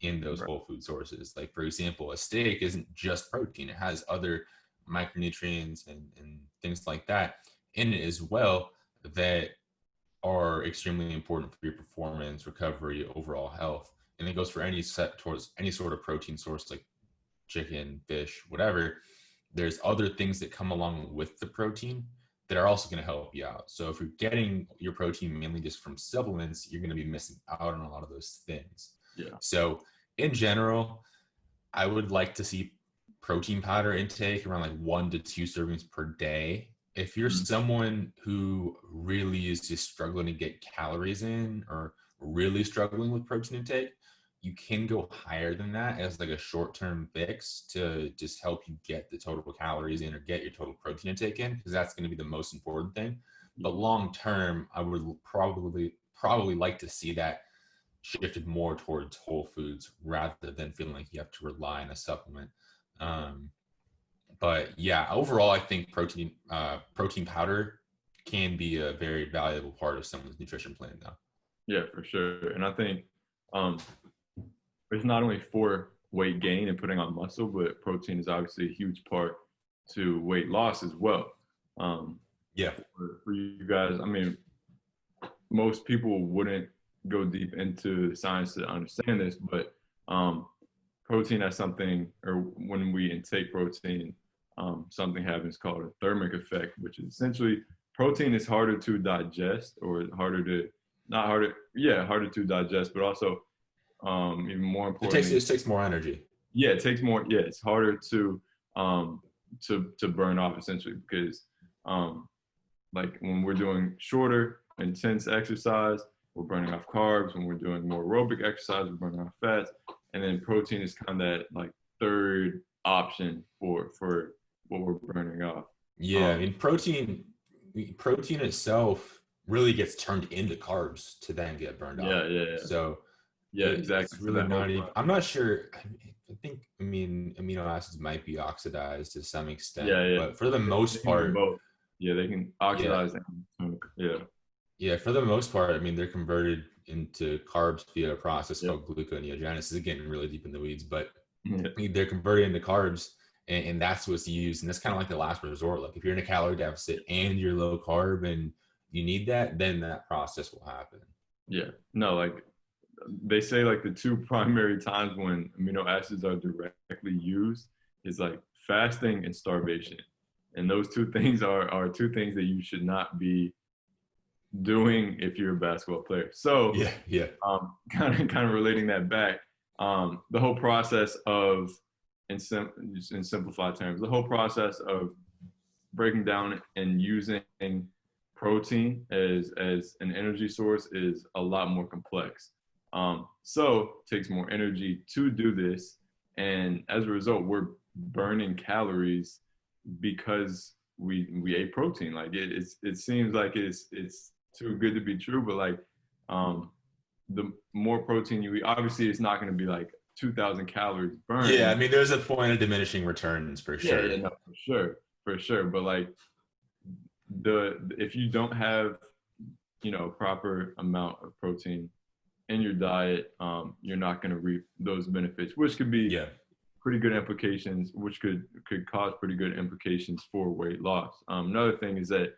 B: in those whole food sources. Like, for example, a steak isn't just protein. It has other micronutrients and things like that in it as well that are extremely important for your performance, recovery, overall health. And it goes for any sort of protein source like chicken, fish, whatever. There's other things that come along with the protein that are also going to help you out. So if you're getting your protein mainly just from supplements, you're going to be missing out on a lot of those things.
A: Yeah.
B: So in general, I would like to see protein powder intake around like 1 to 2 servings per day. If you're someone who really is just struggling to get calories in or really struggling with protein intake, you can go higher than that as like a short-term fix to just help you get the total calories in or get your total protein intake in, because that's going to be the most important thing. But long term, I would probably like to see that shifted more towards whole foods rather than feeling like you have to rely on a supplement. Um, but yeah, overall, I think protein powder can be a very valuable part of someone's nutrition plan, though.
A: Yeah, for sure. And I think um, it's not only for weight gain and putting on muscle, but protein is obviously a huge part to weight loss as well. Um,
B: Yeah.
A: for you guys, I mean, most people wouldn't go deep into science to understand this, but protein has something, or when we intake protein, something happens called a thermic effect, which is essentially protein is harder to digest or harder to, not harder, yeah, harder to digest, but also even more importantly,
B: It takes more energy.
A: yeah, it takes more, yeah, it's harder um, to burn off essentially because um, like when we're doing shorter, intense exercise, we're burning off carbs. When we're doing more aerobic exercise, we're burning off fats. And then protein is kind of that like third option for what we're burning off.
B: Yeah, I mean protein itself really gets turned into carbs to then get burned
A: Yeah,
B: off.
A: yeah,
B: So
A: yeah, exactly.
B: it's
A: So
B: really
A: that whole
B: not even.
A: process.
B: I'm not sure. I think I mean amino acids might be oxidized to some extent,
A: Yeah, yeah.
B: but for the
A: They
B: most
A: can do
B: part,
A: both. Yeah, they can
B: yeah,
A: oxidize and yeah,
B: yeah, for the most part, I mean they're converted into carbs via a process
A: yeah,
B: called gluconeogenesis. This is getting really deep in the weeds, but
A: yeah,
B: they're converted into carbs, and that's what's used. And that's kind of like the last resort. Like if you're in a calorie deficit and you're low carb and you need that, then that process will happen.
A: yeah. No, like they say like the two primary times when amino acids are directly used is like fasting and starvation. And those two things are two things that you should not be doing if you're a basketball player. So
B: Yeah, yeah,
A: kind of relating that back, the whole process of in simplified terms, the whole process of breaking down and using protein as an energy source is a lot more complex. So it takes more energy to do this, and as a result, we're burning calories because we ate protein. Like it seems like it's too good to be true, but like um, the more protein you eat, obviously it's not going to be like 2,000 calories
B: yeah. I
A: burned.
B: mean, there's a point of diminishing returns for
A: Yeah,
B: sure.
A: yeah, no, for sure. But like the if you don't have proper amount of protein in your diet, you're not going to reap those benefits, which could be
B: Yeah,
A: pretty good implications, which could cause pretty good implications for weight loss. Another thing is that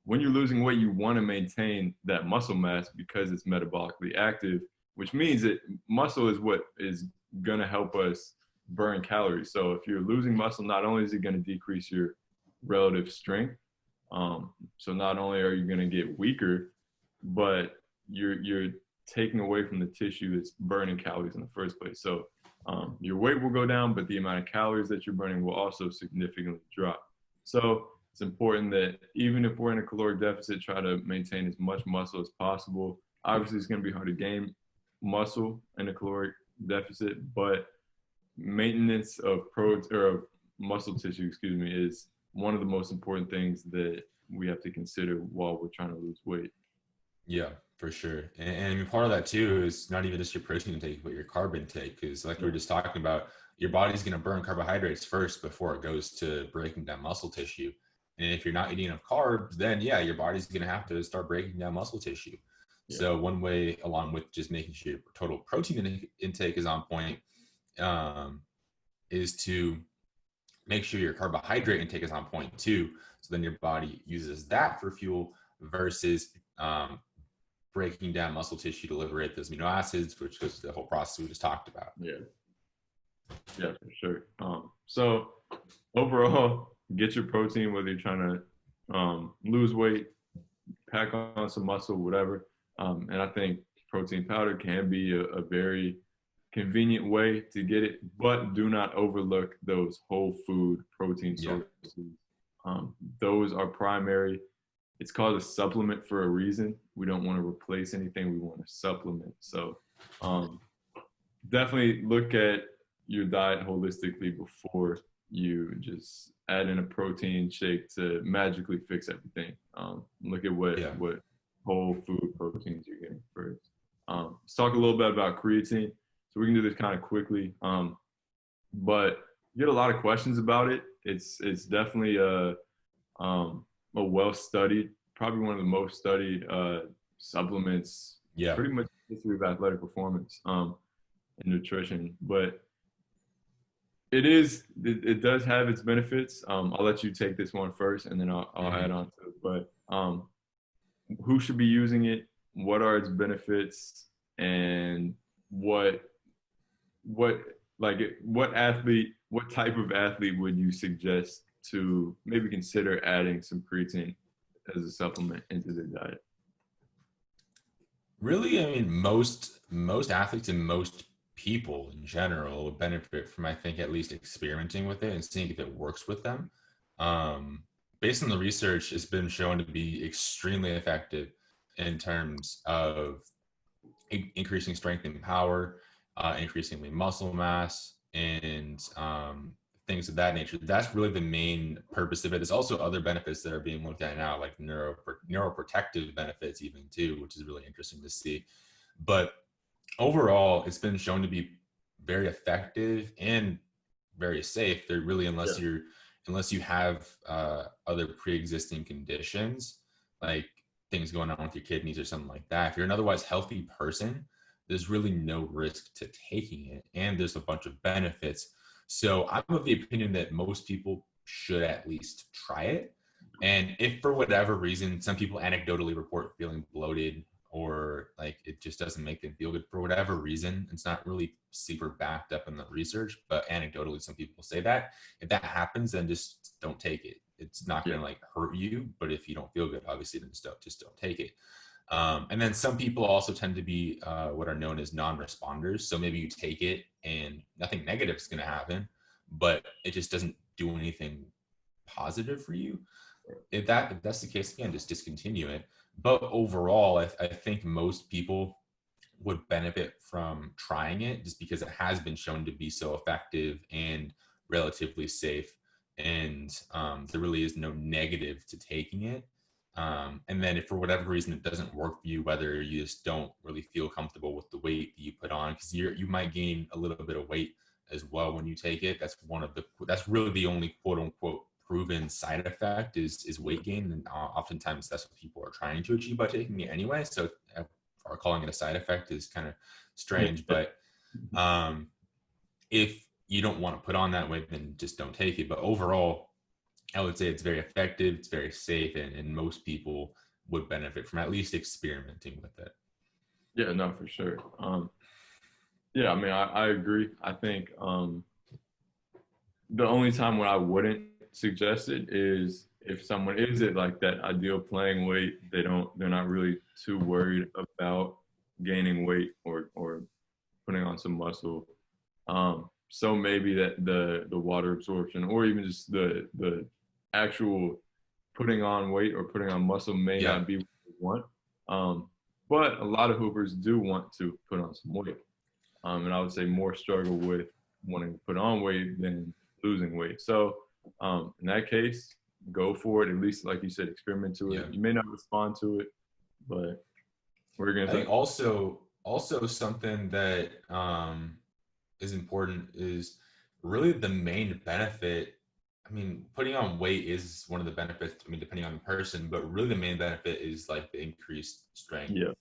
A: when you're losing weight, you want to maintain that muscle mass because it's metabolically active, which means that muscle is what is going to help us burn calories. So if you're losing muscle, not only is it going to decrease your relative strength, so not only are you going to get weaker, but you're taking away from the tissue that's burning calories in the first place. So your weight will go down, but the amount of calories that you're burning will also significantly drop. So it's important that even if we're in a caloric deficit, try to maintain as much muscle as possible. Obviously, it's going to be hard to gain muscle in a caloric deficit, but maintenance of or of muscle tissue, excuse me, is one of the most important things that we have to consider while we're trying to lose weight.
B: yeah, for sure. And part of that too is not even just your protein intake, but your carb intake. Because like we
A: Yeah,
B: were just talking about, your body's going to burn carbohydrates first before it goes to breaking down muscle tissue. And if you're not eating enough carbs, then yeah, your body's going to have to start breaking down muscle tissue.
A: yeah,
B: So one way, along with just making sure your total protein intake is on point, um, is to make sure your carbohydrate intake is on point too. So then your body uses that for fuel versus breaking down muscle tissue to liberate those amino acids, which goes to the whole process we just talked about.
A: yeah, yeah, for sure. So overall, get your protein whether you're trying to lose weight, pack on some muscle, whatever. And I think protein powder can be a very convenient way to get it, but do not overlook those whole food protein
B: Yeah.
A: sources. Those are primary. It's called a supplement for a reason. We don't want to replace anything. We want to supplement. So definitely look at your diet holistically before you just add in a protein shake to magically fix everything. Look at
B: Yeah.
A: what whole food proteins you're getting first. Let's talk a little bit about creatine. So we can do this kind of quickly, but you get a lot of questions about it. It's definitely a well studied, probably one of the most studied supplements,
B: Yeah.
A: pretty much in the history of athletic performance and nutrition. But it does have its benefits. I'll let you take this one first, and then I'll
B: Mhm.
A: add on to it. But who should be using it? What are its benefits? And what what type of athlete would you suggest to maybe consider adding some creatine as a supplement into their diet?
B: Really, I mean, most athletes and most people in general would benefit from, I think, at least experimenting with it and seeing if it works with them. Um, Based on the research, it's been shown to be extremely effective in terms of increasing strength and power, increasing lean muscle mass, and things of that nature. That's really the main purpose of it. There's also other benefits that are being looked at now, like neuroprotective benefits, even too, which is really interesting to see. But overall, it's been shown to be very effective and very safe. They're really,
A: Yeah,
B: unless you have other pre-existing conditions, like things going on with your kidneys or something like that. If you're an otherwise healthy person, there's really no risk to taking it, and there's a bunch of benefits. So I'm of the opinion that most people should at least try it. And if for whatever reason, some people anecdotally report feeling bloated or like it just doesn't make them feel good for whatever reason, it's not really super backed up in the research, but anecdotally, some people say that. If that happens, then just don't take it. It's not
A: yeah,
B: going to like hurt you, but if you don't feel good, obviously, then just don't take it. And then some people also tend to be what are known as non-responders. So maybe you take it and nothing negative is going to happen, but it just doesn't do anything positive for you. If that's the case, again, just discontinue it. But overall, I think most people would benefit from trying it just because it has been shown to be so effective and relatively safe. And there really is no negative to taking it. And then if for whatever reason it doesn't work for you, whether you just don't really feel comfortable with the weight that you put on, because you might gain a little bit of weight as well when you take it. That's really the only quote unquote proven side effect is weight gain, and oftentimes that's what people are trying to achieve by taking it anyway. So or calling it a side effect is kind of
A: yeah,
B: strange. But um, if you don't want to put on that weight, then just don't take it. But overall, I would say it's very effective, it's very safe, and most people would benefit from at least experimenting with it.
A: yeah, no, for sure. Yeah, I mean, I agree. I think the only time when I wouldn't suggest it is if someone is at like that ideal playing weight, they're not really too worried about gaining weight or putting on some muscle. So maybe that the water absorption or even just the actual putting on weight or putting on muscle may
B: Yeah.
A: not be what you want. But a lot of hoopers do want to put on some weight. And I would say more struggle with wanting to put on weight than losing weight. So in that case, go for it. At least, like you said, experiment to it.
B: Yeah.
A: You may not respond to it, but we're gonna
B: I
A: say,
B: think also something that is important is really the main benefit. I mean, putting on weight is one of the benefits, I mean, depending on the person, but really the main benefit is like the increased strength
A: yeah,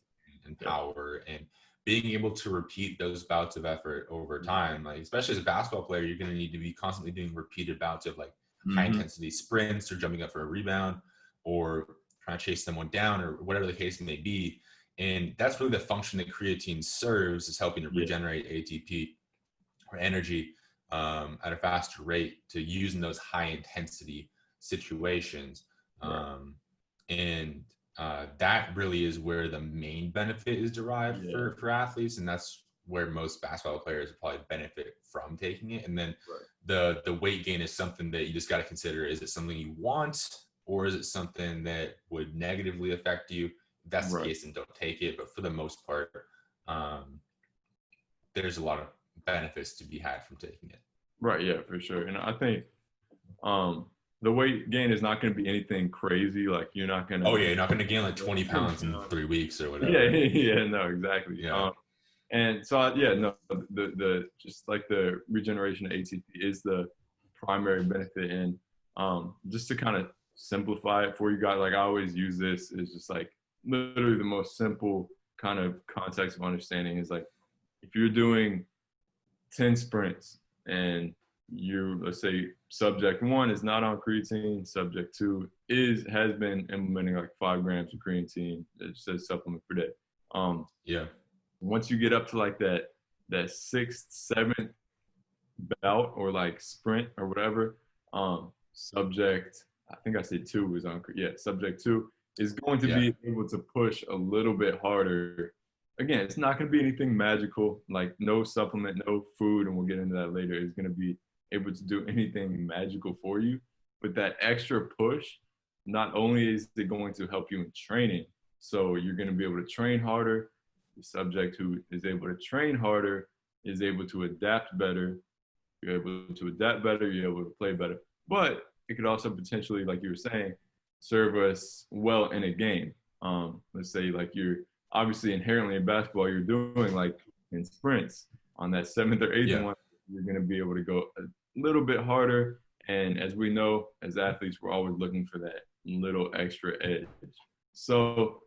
B: and
A: yeah,
B: power and being able to repeat those bouts of effort over time. Like, especially as a basketball player, you're going to need to be constantly doing repeated bouts of like high
A: mm-hmm.
B: intensity sprints or jumping up for a rebound or trying to chase someone down or whatever the case may be. And that's really the function that creatine serves, is helping to
A: Yeah,
B: regenerate ATP or energy at a faster rate to use in those high intensity situations.
A: right,
B: And that really is where the main benefit is derived
A: yeah,
B: for athletes. And that's where most basketball players probably benefit from taking it. And then
A: right,
B: the weight gain is something that you just got to consider. Is it something you want, or is it something that would negatively affect you? If that's the
A: right.
B: case, then don't take it. But for the most part, um, there's a lot of benefits to be had from taking it.
A: Right. Yeah, for sure. And I think the weight gain is not going to be anything crazy. Like you're not going
B: Oh
A: to.
B: yeah, you're not going to gain like 20 pounds in 3 weeks or
A: Yeah.
B: whatever.
A: Yeah. No. Exactly.
B: Yeah.
A: And so yeah, no. The just like the regeneration of ATP is the primary benefit, and just to kind of simplify it for you guys, like I always use this is just like literally the most simple kind of context of understanding is like if you're doing 10 sprints and you, let's say subject one is not on creatine, subject two has been implementing like 5 grams of creatine, it says supplement per day.
B: Yeah.
A: Once you get up to like that sixth, seventh bout or like sprint or whatever, subject, I think I said two was on, yeah, subject two is going to
B: Yeah.
A: be able to push a little bit harder. Again, it's not going to be anything magical, like no supplement, no food, and we'll get into that later, is going to be able to do anything magical for you. But that extra push, not only is it going to help you in training, so you're going to be able to train harder. The subject who is able to train harder is able to adapt better. You're able to adapt better, you're able to play better. But it could also potentially, like you were saying, serve us well in a game. Let's say like you're obviously inherently in basketball, you're doing like in sprints on that seventh or eighth one, you're going to be able to go a little bit harder. And as we know, as athletes, we're always looking for that little extra edge. So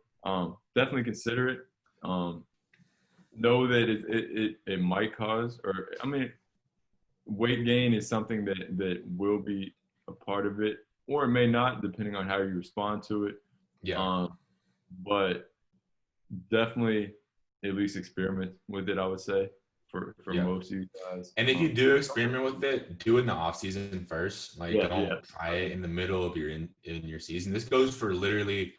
A: definitely consider it. Know that it might cause, or I mean, weight gain is something that will be a part of it, or it may not, depending on how you respond to it.
B: Yeah.
A: But definitely at least experiment with it, I would say, for most of you guys.
B: And if you do experiment with it, do it in the off season first. Like don't try it in the middle of in your season. This goes for literally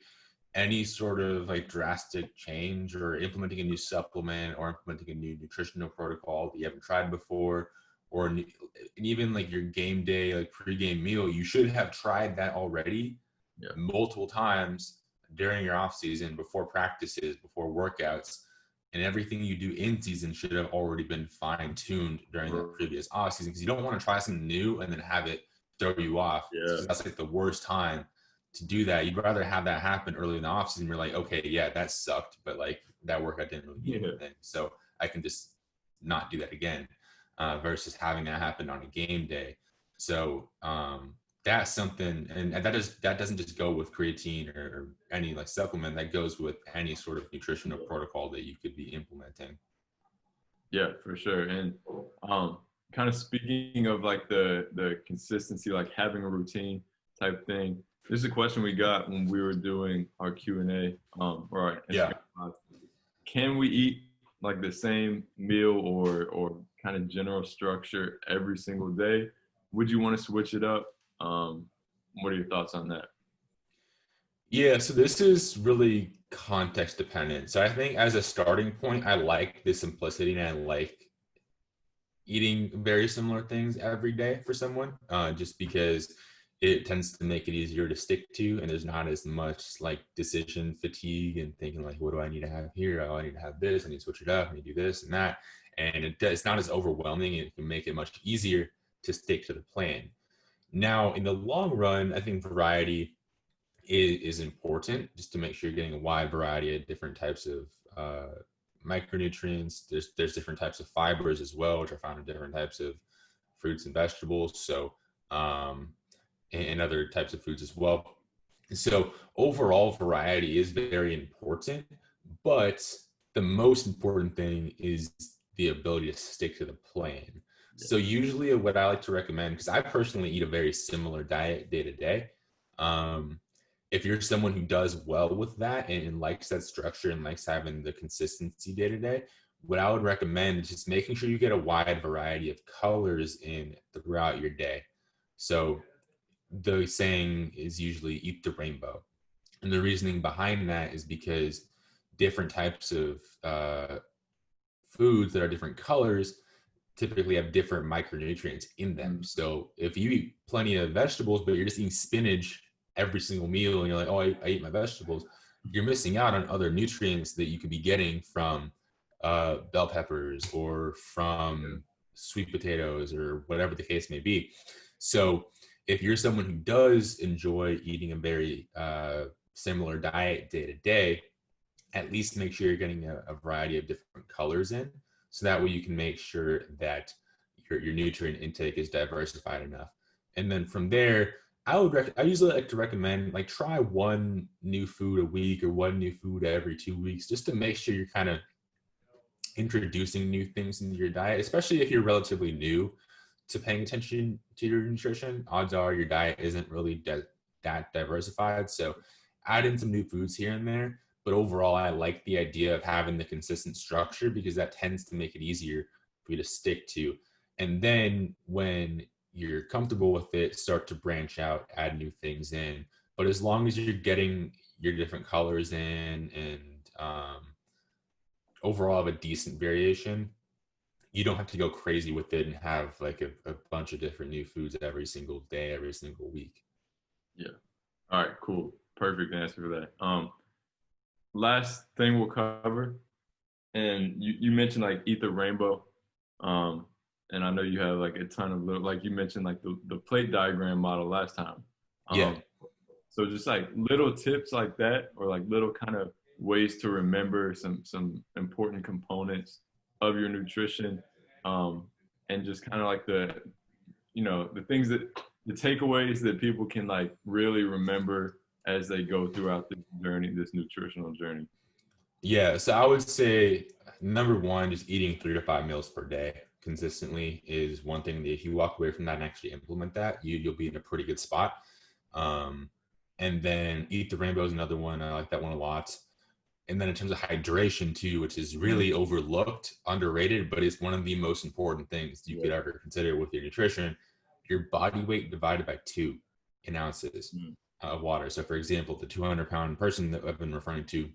B: any sort of like drastic change or implementing a new supplement or implementing a new nutritional protocol that you haven't tried before, or and even like your game day, like pre-game meal, you should have tried that already multiple times during your off season, before practices, before workouts, and everything you do in season should have already been fine-tuned during the previous off season, because you don't want to try something new and then have it throw you off. Because that's like the worst time to do that. You'd rather have that happen early in the off season. You're like, okay, yeah, that sucked, but like that workout didn't really mean anything, so I can just not do that again, versus having that happen on a game day. So that's something, and that doesn't just go with creatine or any like supplement. That goes with any sort of nutritional protocol that you could be implementing.
A: Yeah, for sure. And kind of speaking of like the consistency, like having a routine type thing. This is a question we got when we were doing our Q&A, or our Instagram Live. Can we eat like the same meal or kind of general structure every single day? Would you want to switch it up? What are your thoughts on that?
B: Yeah, so this is really context dependent. So I think as a starting point, I like the simplicity and I like eating very similar things every day for someone, just because it tends to make it easier to stick to, and there's not as much like decision fatigue and thinking like, what do I need to have here? Oh, I need to have this. I need to switch it up. I need to do this and that. And it's not as overwhelming. It can make it much easier to stick to the plan. Now, in the long run, I think variety is important, just to make sure you're getting a wide variety of different types of micronutrients. There's different types of fibers as well, which are found in different types of fruits and vegetables. So and other types of foods as well. So overall variety is very important, but the most important thing is the ability to stick to the plan. So usually what I like to recommend, because I personally eat a very similar diet day to day. If you're someone who does well with that and likes that structure and likes having the consistency day to day, what I would recommend is just making sure you get a wide variety of colors in throughout your day. So the saying is usually eat the rainbow. And the reasoning behind that is because different types of foods that are different colors typically have different micronutrients in them. So if you eat plenty of vegetables, but you're just eating spinach every single meal and you're like, oh, I eat my vegetables, you're missing out on other nutrients that you could be getting from bell peppers or from sweet potatoes or whatever the case may be. So if you're someone who does enjoy eating a very similar diet day to day, at least make sure you're getting a variety of different colors in. So that way you can make sure that your nutrient intake is diversified enough. And then from there, I usually like to recommend like try one new food a week or one new food every 2 weeks, just to make sure you're kind of introducing new things into your diet, especially if you're relatively new to paying attention to your nutrition. Odds are your diet isn't really that diversified. So add in some new foods here and there. But overall, I like the idea of having the consistent structure because that tends to make it easier for you to stick to. And then when you're comfortable with it, start to branch out, add new things in. But as long as you're getting your different colors in and overall have a decent variation, you don't have to go crazy with it and have like a bunch of different new foods every single day, every single week.
A: Yeah. All right, cool. Perfect answer for that. Last thing we'll cover, and you mentioned like eat the rainbow. And I know you have like a ton of little, like you mentioned like the plate diagram model last time.
B: Yeah.
A: So just like little tips like that, or like little kind of ways to remember some important components of your nutrition, and just kind of like the things that the takeaways that people can like really remember as they go throughout this journey, this nutritional journey.
B: Yeah. So I would say number one, just eating 3 to 5 meals per day consistently is one thing that if you walk away from that and actually implement that, you'll be in a pretty good spot. Um, and then eat the rainbow is another one. I like that one a lot. And then in terms of hydration too, which is really overlooked, underrated, but it's one of the most important things you could ever consider with your nutrition. Your body weight divided by 2 ounces of water. So for example, the 200-pound person that I've been referring to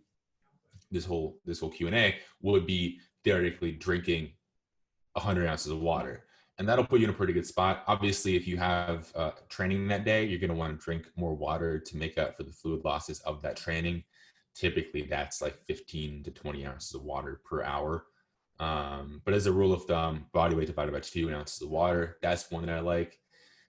B: this whole Q&A would be theoretically drinking 100 ounces of water. And that'll put you in a pretty good spot. Obviously, if you have training that day, you're going to want to drink more water to make up for the fluid losses of that training. Typically, that's like 15 to 20 ounces of water per hour. But as a rule of thumb, body weight divided by 2 ounces of water, that's one that I like.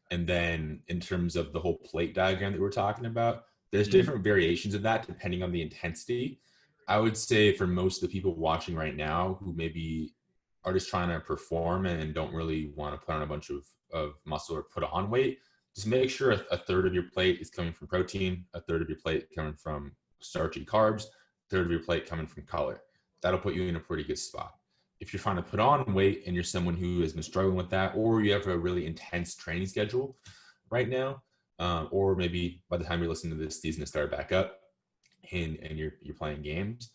B: And then in terms of the whole plate diagram that we're talking about, there's different variations of that depending on the intensity. I would say for most of the people watching right now who maybe are just trying to perform and don't really want to put on a bunch of muscle or put on weight, just make sure a third of your plate is coming from protein, a third of your plate coming from starchy carbs, a third of your plate coming from color. That'll put you in a pretty good spot. If you're trying to put on weight and you're someone who has been struggling with that, or you have a really intense training schedule right now, or maybe by the time you're listening to this, season has started back up and you're playing games,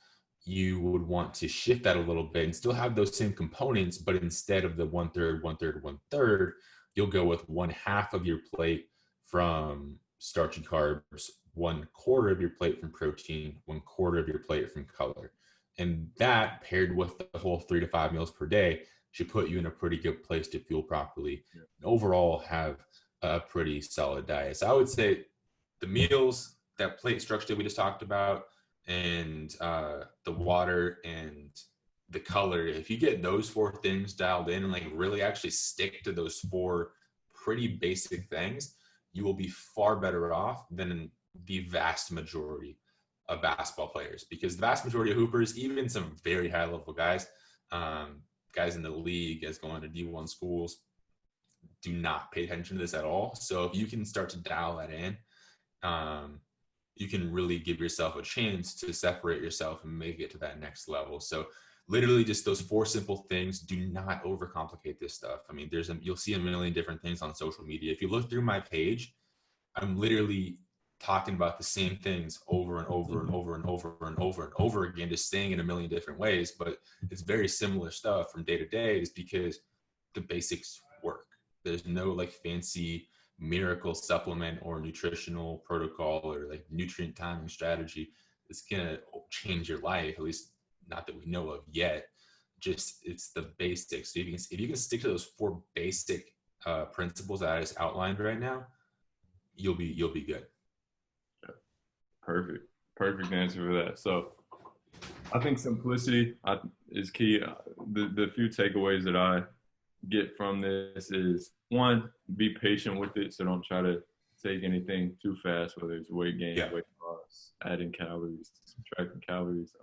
B: you would want to shift that a little bit and still have those same components, but instead of the 1/3, 1/3, 1/3, you'll go with 1/2 of your plate from starchy carbs, 1/4 of your plate from protein, 1/4 of your plate from color. And that paired with the whole 3 to 5 meals per day should put you in a pretty good place to fuel properly and overall have a pretty solid diet. So I would say the meals, that plate structure that we just talked about, and the water and the color, if you get those 4 things dialed in and like really actually stick to those 4 pretty basic things, you will be far better off than the vast majority of basketball players, because the vast majority of hoopers, even some very high level guys, guys in the league, guys going to D1 schools, do not pay attention to this at all. So if you can start to dial that in, you can really give yourself a chance to separate yourself and make it to that next level. So literally just those 4 simple things. Do not overcomplicate this stuff. I mean, you'll see a million different things on social media. If you look through my page, I'm literally talking about the same things over and over and over and over and over and over again, just saying in a million different ways, but it's very similar stuff from day to day, is because the basics work. There's no like fancy miracle supplement or nutritional protocol or like nutrient timing strategy that's gonna change your life, at least not that we know of yet. Just it's the basics. So if you can stick to those 4 basic principles that I just outlined right now, you'll be good.
A: Perfect answer for that. So I think simplicity is key. The few takeaways that I get from this is one, be patient with it. So don't try to take anything too fast, whether it's weight gain,
B: Yeah.
A: weight loss, adding calories, subtracting calories.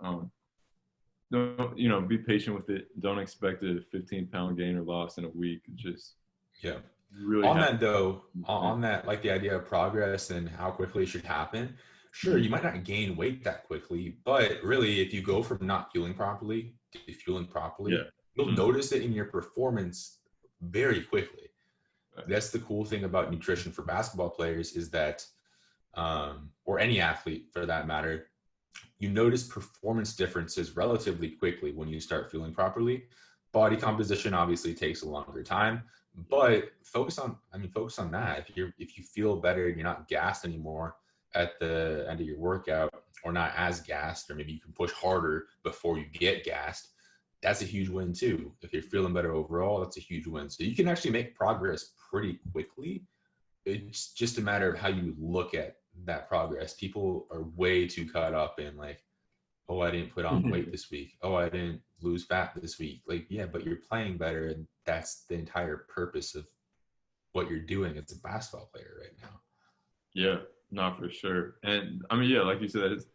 A: Don't, be patient with it. Don't expect a 15-pound gain or loss in a week. Just
B: Yeah.
A: really
B: On
A: have.
B: that though, on that, like the idea of progress and how quickly it should happen, sure, you might not gain weight that quickly, but really if you go from not fueling properly to fueling
A: Yeah.
B: properly, you'll
A: Mhm.
B: notice it in your performance very quickly. That's the cool thing about nutrition for basketball players is that, or any athlete for that matter, you notice performance differences relatively quickly when you start fueling properly. Body composition obviously takes a longer time, but focus on that. If you feel better and you're not gassed anymore at the end of your workout, or not as gassed, or maybe you can push harder before you get gassed, that's a huge win too. If you're feeling better overall, that's a huge win. So you can actually make progress pretty quickly. It's just a matter of how you look at that progress. People are way too caught up in like, oh, I didn't put on weight this week. Oh, I didn't lose fat this week. Like, yeah, but you're playing better, and that's the entire purpose of what you're doing as a basketball player right now.
A: Yeah, not for sure. And I mean, yeah, like you said, it's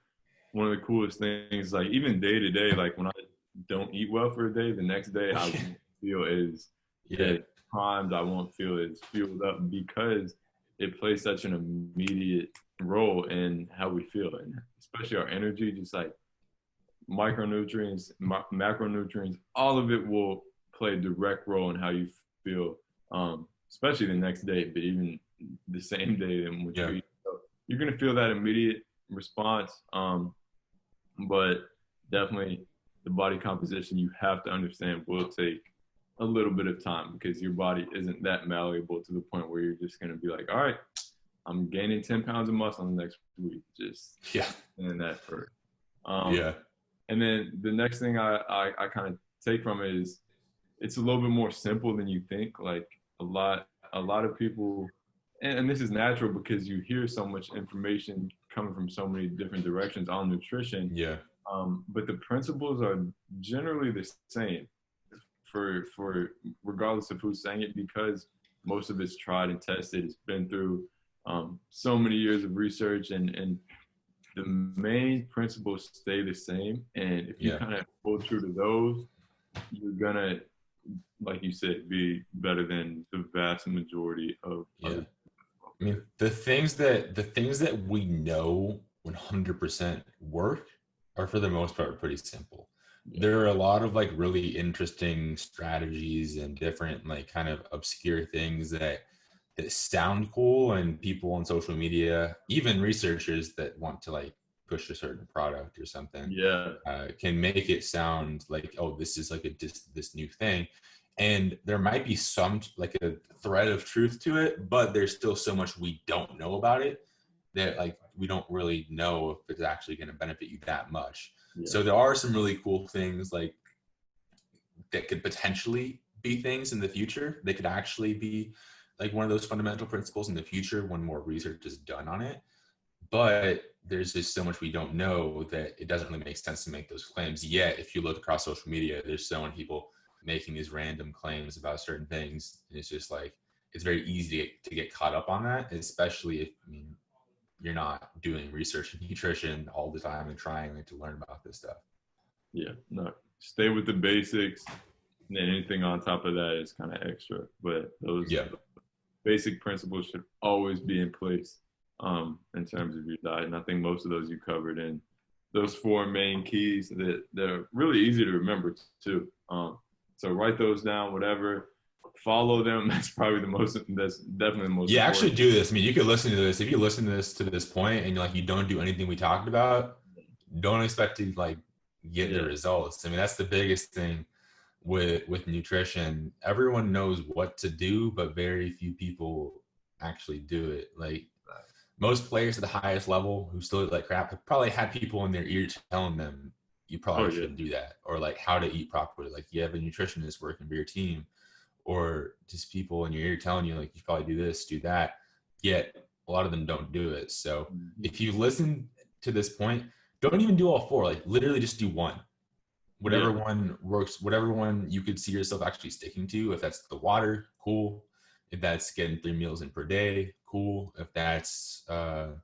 A: one of the coolest things. Like even day to day, like when I don't eat well for a day, the next day I won't feel
B: Yeah,
A: as primed. I won't feel as fueled up because it plays such an immediate role in how we feel, and especially our energy. Just like micronutrients, macronutrients, all of it will play a direct role in how you feel, especially the next day, but even the same day in which you
B: yeah,
A: eat. So you're gonna feel that immediate response, but definitely the body composition you have to understand will take a little bit of time because your body isn't that malleable to the point where you're just gonna be like, all right, I'm gaining 10 pounds of muscle in the next week. Just
B: yeah,
A: in that first. Um,
B: yeah,
A: and then the next thing I kind of take from it is it's a little bit more simple than you think. Like a lot of people, and this is natural because you hear so much information coming from so many different directions on nutrition.
B: yeah,
A: But the principles are generally the same for regardless of who's saying it because most of it's tried and tested. It's been through so many years of research and the main principles stay the same. And if you
B: yeah.
A: kind of hold true to those, you're gonna, like you said, be better than the vast majority of
B: Yeah.
A: other.
B: I mean, the things that we know 100% work are for the most part pretty simple.
A: Yeah.
B: There are a lot of like really interesting strategies and different like kind of obscure things that sound cool, and people on social media, even researchers that want to like push a certain product or something,
A: Yeah.
B: can make it sound like, oh, this is like this new thing, and there might be some like a thread of truth to it, but there's still so much we don't know about it that like we don't really know if it's actually going to benefit you that much.
A: Yeah.
B: So there are some really cool things like that could potentially be things in the future. They could actually be like one of those fundamental principles in the future when more research is done on it. But there's just so much we don't know that it doesn't really make sense to make those claims. Yet, if you look across social media, there's so many people making these random claims about certain things. And it's just like, it's very easy to get caught up on that, especially if, I mean, you're not doing research in nutrition all the time and trying to learn about this stuff.
A: Yeah. No. Stay with the basics. And then anything on top of that is kind of extra. But those
B: Yeah.
A: basic principles should always be in place in terms of your diet. And I think most of those you covered in those four main keys that are really easy to remember too. So write those down, whatever. Follow them. That's probably the most. That's definitely the most
B: Yeah, actually
A: important.
B: do this. I mean, you could listen to this. If you listen to this point and like you don't do anything we talked about, don't expect to like get the
A: Yeah.
B: results. I mean, that's the biggest thing with nutrition. Everyone knows what to do, but very few people actually do it. Like most players at the highest level who still eat like crap have probably had people in their ear telling them you
A: Oh
B: probably
A: yeah.
B: shouldn't do that, or like how to eat properly. Like you have a nutritionist working for your team, or just people in your ear telling you like you should probably do this, do that. Yet a lot of them don't do it. So
A: Mhm.
B: if you listen to this point, don't even do all 4. Like literally just do one. Whatever
A: Yeah.
B: one works, whatever one you could see yourself actually sticking to. If that's the water, cool. If that's getting 3 meals in per day, cool. If that's the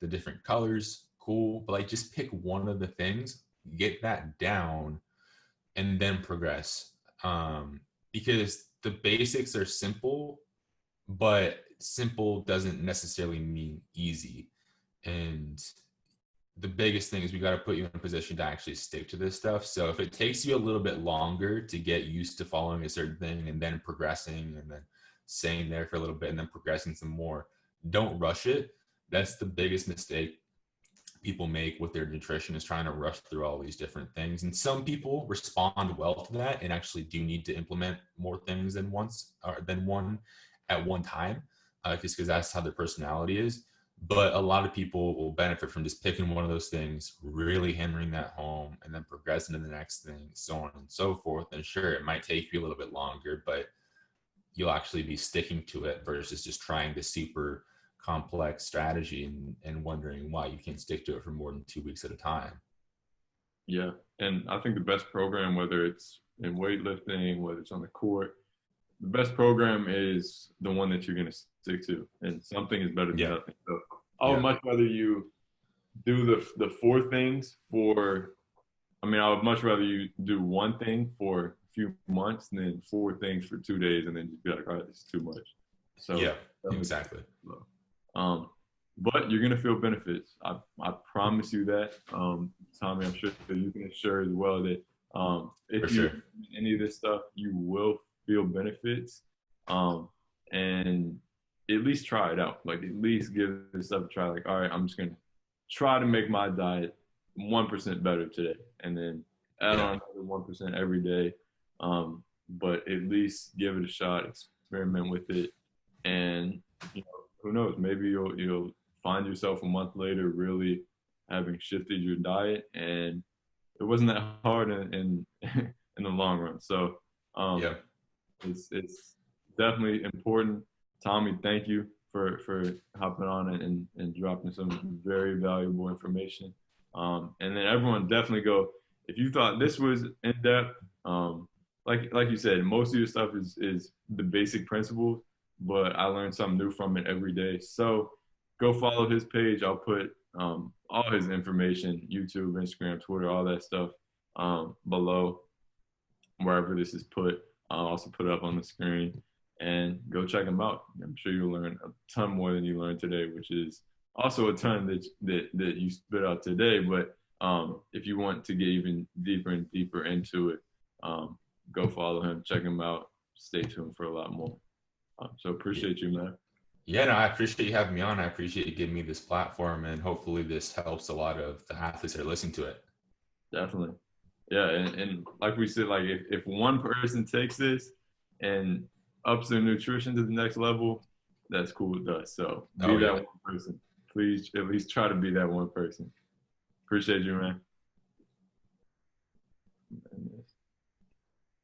B: different colors, cool. But like just pick one of the things, get that down, and then progress. Because the basics are simple, but simple doesn't necessarily mean easy. And the biggest thing is we got to put you in a position to actually stick to this stuff. So if it takes you a little bit longer to get used to following a certain thing and then progressing and then staying there for a little bit and then progressing some more, don't rush it. That's the biggest mistake people make with their nutrition, is trying to rush through all these different things. And some people respond well to that and actually do need to implement more things than once or than one at one time, just because that's how their personality is. But a lot of people will benefit from just picking one of those things, really hammering that home, and then progressing to the next thing, so on and so forth. And sure, it might take you a little bit longer, but you'll actually be sticking to it versus just trying the super complex strategy and wondering why you can't stick to it for more than 2 weeks at a time.
A: Yeah. And I think the best program, whether it's in weightlifting, whether it's on the court, the best program is the one that you're going to stick to. And something is better than
B: Yeah.
A: nothing. So I would
B: Yeah.
A: much rather you do the 4 things for, I mean, I would much rather you do one thing for a few months than 4 things for 2 days and then just be like, all right, this is too much. So,
B: Yeah. Exactly.
A: um, but you're gonna feel benefits. I promise you that. Tommy, I'm sure that you can assure as well that
B: For
A: if you
B: sure.
A: do any of this stuff, you will feel benefits. And at least try it out. Like at least give this stuff a try. Like, all right, I'm just gonna try to make my diet 1% better today, and then add
B: Yeah.
A: on another 1% every day. But at least give it a shot, experiment with it, and you know, who knows? Maybe you'll find yourself a month later really having shifted your diet, and it wasn't that hard in in the long run. So um,
B: Yeah.
A: it's definitely important. Tommy, thank you for hopping on and dropping some very valuable information. And then everyone definitely go, if you thought this was in depth, like you said, most of your stuff is the basic principles, but I learned something new from it every day. So go follow his page. I'll put all his information, YouTube, Instagram, Twitter, all that stuff below wherever this is put. I'll also put it up on the screen and go check them out. I'm sure you'll learn a ton more than you learned today, which is also a ton that you spit out today. But if you want to get even deeper and deeper into it, go follow him, check him out, stay tuned for a lot more. So appreciate you, man.
B: Yeah, no, I appreciate you having me on. I appreciate you giving me this platform, and hopefully this helps a lot of the athletes that are listening to it.
A: Definitely. Yeah, and like we said, like if one person takes this and ups their nutrition to the next level, that's cool with us. So be
B: Oh
A: that
B: yeah.
A: one person. Please at least try to be that one person. Appreciate you, man.